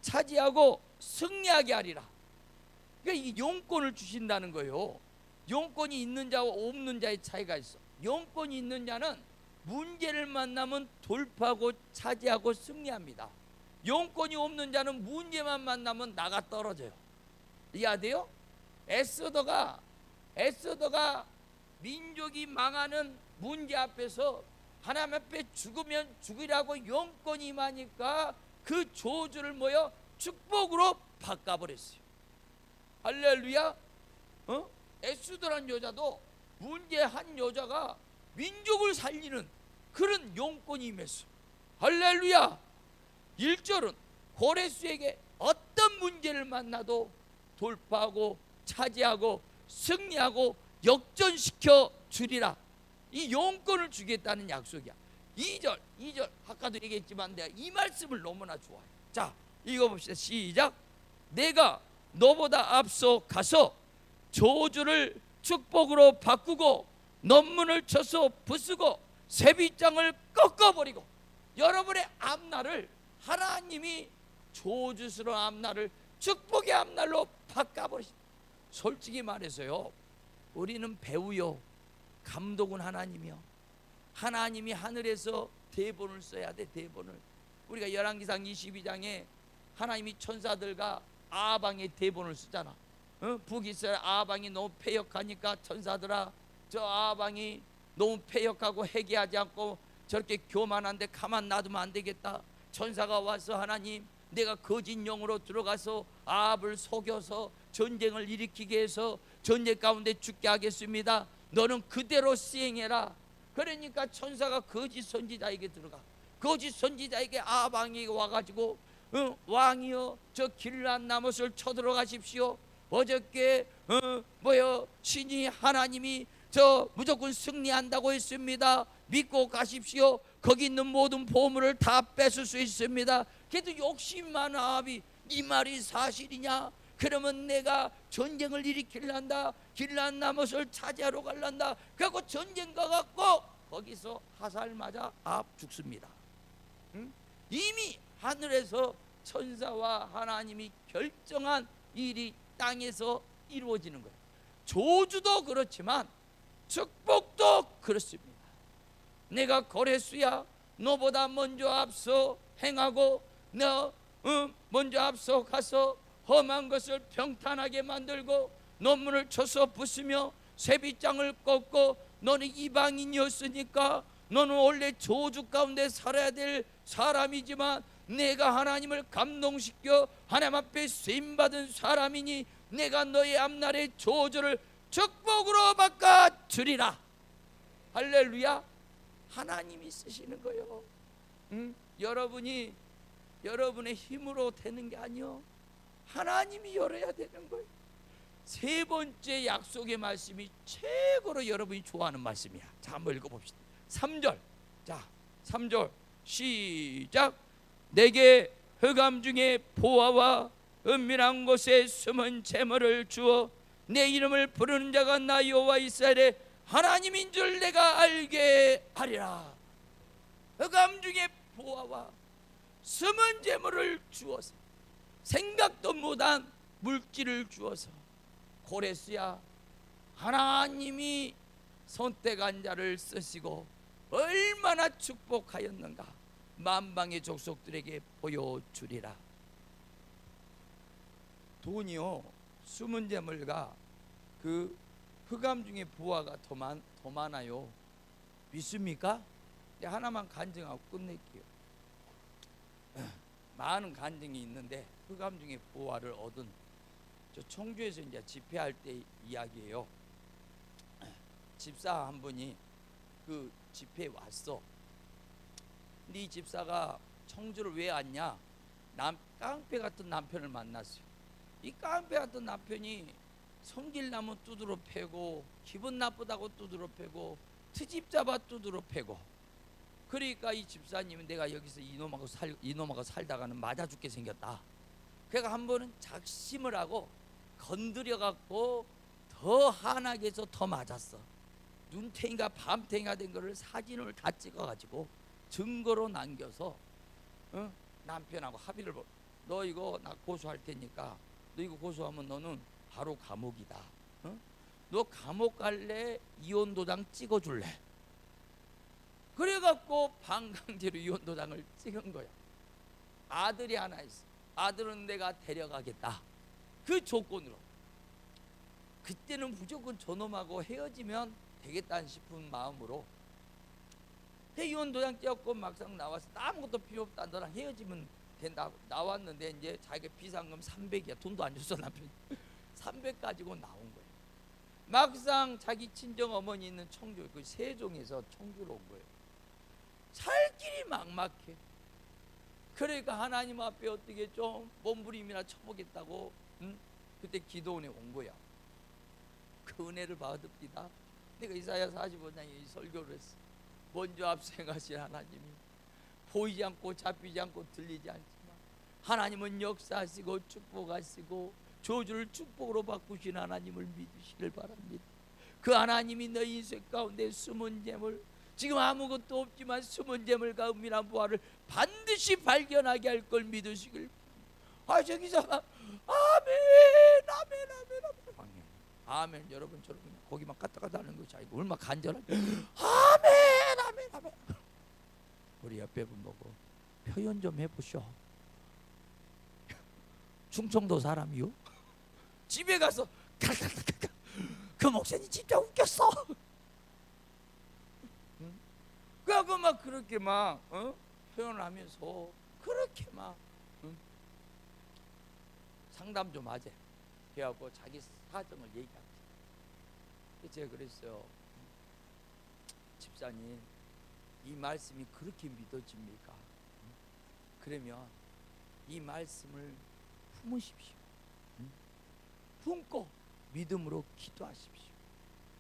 차지하고 승리하게 하리라. 그러니까 이 용권을 주신다는 거예요. 용권이 있는 자와 없는 자의 차이가 있어. 용권이 있는 자는 문제를 만나면 돌파하고 차지하고 승리합니다. 용권이 없는 자는 문제만 만나면 나가 떨어져요. 이해돼요? 에스더가 민족이 망하는 문제 앞에서 하나님 앞에 죽으면 죽으라고 용권이 임하니까 그 저주를 축복으로 바꿔버렸어요. 할렐루야. 에스더란 여자도 문제한 여자가 민족을 살리는 그런 용권이 임했어. 할렐루야. 1절은 고레스에게 어떤 문제를 만나도 돌파하고 차지하고 승리하고 역전시켜 주리라. 이 용권을 주겠다는 약속이야. 2절 아까도 얘기했지만 내가 이 말씀을 너무나 좋아해. 자, 읽어봅시다. 시작. 내가 너보다 앞서 가서 저주를 축복으로 바꾸고 논문을 쳐서 부수고 쇠빗장을 꺾어버리고, 여러분의 앞날을 하나님이 저주스러운 앞날을 축복의 앞날로 바꿔버리십니다. 솔직히 말해서요, 우리는 배우요, 감독은 하나님이요. 하나님이 하늘에서 대본을 써야 돼. 대본을. 우리가 열왕기상 22장에 하나님이 천사들과 아방의 대본을 쓰잖아. 북이스라엘 아방이 너무 패역하니까 천사들아, 저 아방이 너무 패역하고 회개하지 않고 저렇게 교만한데 가만 놔두면 안 되겠다. 천사가 와서 하나님, 내가 거짓 영으로 들어가서 아합을 속여서 전쟁을 일으키게 해서 전쟁 가운데 죽게 하겠습니다. 너는 그대로 시행해라. 그러니까 천사가 거짓 선지자에게 들어가. 거짓 선지자에게 아방이 와가지고 왕이여, 저 길란 나못을 쳐들어가십시오. 어저께 신이 하나님이 저 무조건 승리한다고 했습니다. 믿고 가십시오. 거기 있는 모든 보물을 다 뺏을 수 있습니다. 그래도 욕심 많은 아합이 이 말이 사실이냐? 그러면 내가 전쟁을 일으키란다. 길란 나못을 차지하러 갈란다. 그래갖고 전쟁 가갖고 거기서 화살 맞아 아합 죽습니다. 이미 하늘에서 천사와 하나님이 결정한 일이 땅에서 이루어지는 거예요. 저주도 그렇지만 축복도 그렇습니다. 내가 고레스야, 너보다 먼저 앞서 행하고 너 먼저 앞서 가서 험한 것을 평탄하게 만들고 논문을 쳐서 부수며 쇠빗장을 꺾고 너는 이방인이었으니까 너는 원래 저주 가운데 살아야 될 사람이지만 내가 하나님을 감동시켜 하나님 앞에 쓰임받은 사람이니 내가 너의 앞날의 저주를 축복으로 바꿔주리라. 할렐루야. 하나님이 쓰시는 거예요. 여러분이 여러분의 힘으로 되는 게 아니요, 하나님이 열어야 되는 거예요. 세 번째 약속의 말씀이 최고로 여러분이 좋아하는 말씀이야. 자, 한번 읽어봅시다. 3절. 자, 3절 시작. 내게 흑암 중에 보화와 은밀한 곳에 숨은 재물을 주어 내 이름을 부르는 자가 나 여호와 이스라엘의 하나님인 줄 내가 알게 하리라. 흑암 중에 보화와 숨은 재물을 주어서, 생각도 못한 물질을 주어서, 고레스야, 하나님이 선택한 자를 쓰시고 얼마나 축복하였는가 만방의 족속들에게 보여주리라. 돈이요, 숨은 재물과 그 흑암 중에 부하가 더 많아요. 믿습니까? 하나만 간증하고 끝낼게요. 많은 간증이 있는데 흑암 중에 부하를 얻은, 저 청주에서 이제 집회할 때 이야기예요. 집사 한 분이 그 집회에 왔어. 근데 이 집사가 청주를 왜 왔냐? 깡패 같은 남편을 만났어요. 이 깡패 같은 남편이 성질나면 두드러 패고, 기분 나쁘다고 두드러 패고, 트집 잡아 두드러 패고. 그러니까 이 집사님은 내가 여기서 이놈하고 살다가는 맞아 죽게 생겼다. 그러니까 한 번은 작심을 하고 건드려 갖고 더 한하게 해서 더 맞았어. 눈탱이가 밤탱이가 된 거를 사진을 다 찍어 가지고 증거로 남겨서 남편하고 합의를 보. 너 이거 나 고소할 테니까 너 이거 고소하면 너는 바로 감옥이다. 너 감옥 갈래? 이혼 도장 찍어줄래? 그래갖고 반강제로 이혼 도장을 찍은 거야. 아들이 하나 있어. 아들은 내가 데려가겠다. 그 조건으로. 그때는 무조건 저놈하고 헤어지면 되겠다 싶은 마음으로 이혼 도장 찍었고 막상 나와서 아무것도 필요 없다, 너랑 헤어지면 된다 나왔는데 이제 자기가 비상금 300이야. 돈도 안 줬어 남편이. 300 가지고 나온 거예요. 막상 자기 친정 어머니 있는 청주, 그 세종에서 청주로 온 거예요. 살 길이 막막해. 그러니까 하나님 앞에 어떻게 좀 몸부림이나 쳐보겠다고 그때 기도원에 온 거야. 그 은혜를 받읍니다. 내가 이사야 45장에 설교를 했어. 먼저 앞서가신 하나님이 보이지 않고 잡히지 않고 들리지 않지만 하나님은 역사하시고 축복하시고 저주를 축복으로 바꾸신 하나님을 믿으시길 바랍니다. 그 하나님이 너희 인생 가운데 숨은 재물, 지금 아무것도 없지만 숨은 재물과 은밀한 부활을 반드시 발견하게 할 걸 믿으시길. 저기서 아멘 아멘 아멘 아멘 아멘. 여러분처럼 거기만 갔다 하는 것이 아니고 얼마나 간절하게 아멘 아멘 아멘. 우리 옆에 분 보고 표현 좀 해보셔. 충청도 사람이요? 집에 가서 그 목사님 진짜 웃겼어. 그하고 막 그렇게 막 표현을 하면서 그렇게 막 상담 좀 하재. 그래갖고 자기 사정을 얘기하지. 제가 그랬어요. 집사님, 이 말씀이 그렇게 믿어집니까? 그러면 이 말씀을 품으십시오. 품고 믿음으로 기도하십시오.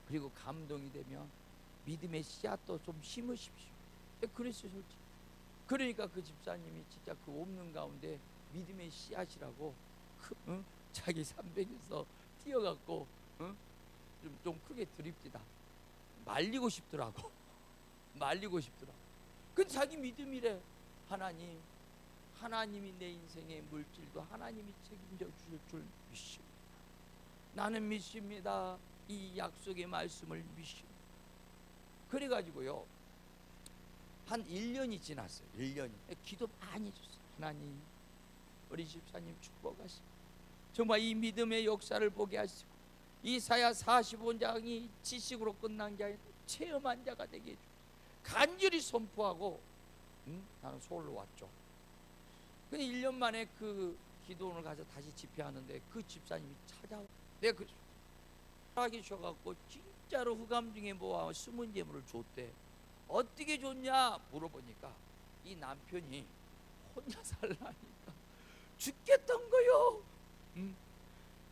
그리고 감동이 되면 믿음의 씨앗도 좀 심으십시오. 그랬어요, 솔직히. 그러니까 그 집사님이 진짜 그 없는 가운데 믿음의 씨앗이라고 자기 300에서 뛰어갖고 좀 크게 드립시다. 말리고 싶더라고. 말리고 싶더라고. 근데 자기 믿음이래. 하나님이 내 인생의 물질도 하나님이 책임져 주실 줄 믿습니다. 나는 믿습니다. 이 약속의 말씀을 믿습니다. 그래가지고요, 한 1년이 지났어요. 1년이. 기도 많이 줬어요. 하나님, 우리 집사님 축복하시고 정말 이 믿음의 역사를 보게 하시고 이사야 45장이 지식으로 끝난 게 아니라 체험한 자가 되게 해줘. 간절히 선포하고 나는 서울로 왔죠. 근데 1년 만에 그 기도원을 가서 다시 집회하는데 그 집사님이 찾아와. 내가 그 하기 쉬어갖고 진짜로 흑암 중에 뭐와 숨은 재물을 줬대. 어떻게 줬냐 물어보니까 이 남편이 혼자 살라니까 죽겠던 거요.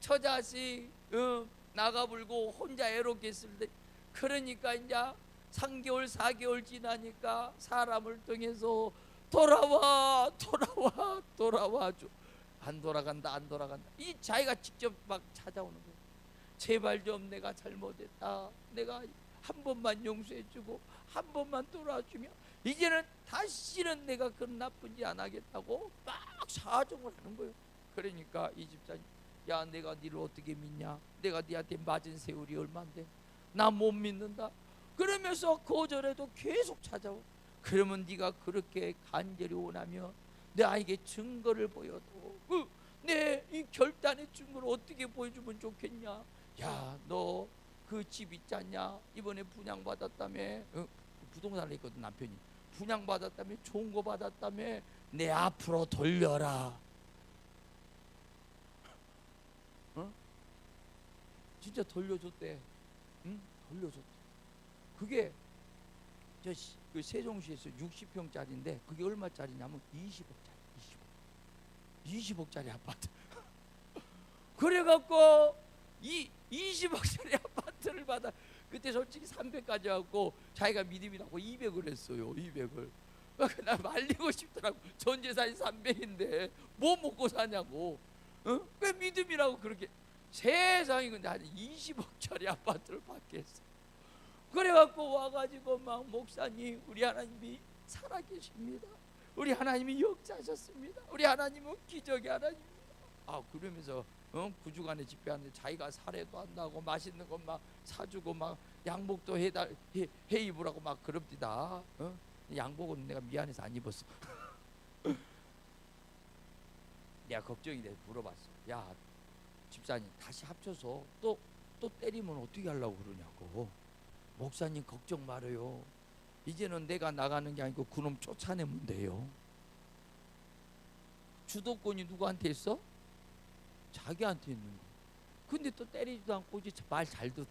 처자식 나가불고 혼자 애롭게 있을 때, 그러니까 이제 3개월 4개월 지나니까 사람을 통해서 돌아와 줘. 안 돌아간다. 이 자기가 직접 막 찾아오는 거예요. 제발 좀 내가 잘못했다, 내가 한 번만 용서해주고 한 번만 돌아주면 이제는 다시는 내가 그런 나쁜 짓 안 하겠다고 막 사정을 하는 거예요. 그러니까 이 집사님, 야 내가 니를 어떻게 믿냐, 내가 니한테 맞은 세월이 얼만데 나 못 믿는다 그러면서 거절해도 계속 찾아오. 그러면 네가 그렇게 간절히 원하면 나에게 증거를 보여도 내 이 결단의 증거를 어떻게 보여주면 좋겠냐. 야 너 그 집 있잖냐, 이번에 분양받았다며, 부동산을 했거든 남편이. 분양받았다며, 좋은 거 받았다며, 내 앞으로 돌려라. 진짜 돌려줬대. 돌려줬대. 그게 그 세종시에서 60평짜리인데 그게 얼마짜리냐면 20억짜리 아파트. 그래갖고 이 20억짜리 아파트를 받아. 그때 솔직히 300까지 갖고 자기가 믿음이라고 200을 했어요. 200을. 나 말리고 싶더라고. 전 재산이 300인데 뭐 먹고 사냐고. 왜 믿음이라고 그렇게. 세상에 근데 한 20억짜리 아파트를 받게 했어. 그래갖고 와가지고 막 목사님, 우리 하나님이 살아계십니다. 우리 하나님이 역사하셨습니다. 우리 하나님은 기적의 하나님입니다. 그러면서 구주간에 집회하는데 자기가 사례도 한다고 맛있는 거 막 사주고 막 양복도 해 입으라고 막 그럽디다. 양복은 내가 미안해서 안 입었어. 내가 걱정이 돼서 물어봤어. 야 집사님 다시 합쳐서 또 때리면 어떻게 하려고 그러냐고. 목사님 걱정 말아요. 이제는 내가 나가는 게 아니고 그놈 쫓아내면 돼요. 주도권이 누구한테 있어? 자기한테 있는 거. 근데 또 때리지도 않고 이제 말 잘 듣더래.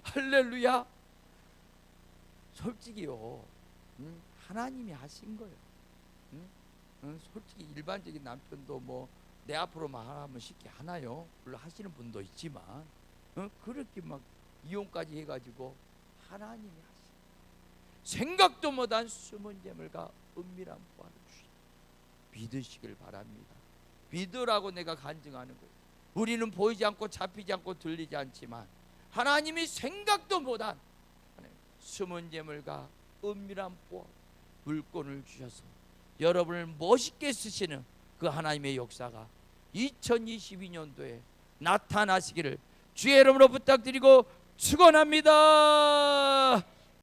할렐루야. 솔직히요, 하나님이 하신 거예요. 솔직히 일반적인 남편도 뭐 내 앞으로 말하면 쉽게 하나요? 물론 하시는 분도 있지만 그렇게 막 이혼까지 해가지고 하나님이 하시. 생각도 못한 숨은 재물과 은밀한 보화를 주시. 믿으시길 바랍니다. 믿으라고 내가 간증하는 거예요. 우리는 보이지 않고 잡히지 않고 들리지 않지만 하나님이 생각도 못한 숨은 재물과 은밀한 보화, 물건을 주셔서 여러분을 멋있게 쓰시는 그 하나님의 역사가 2022년도에 나타나시기를 주의 이름으로 부탁드리고 축원합니다.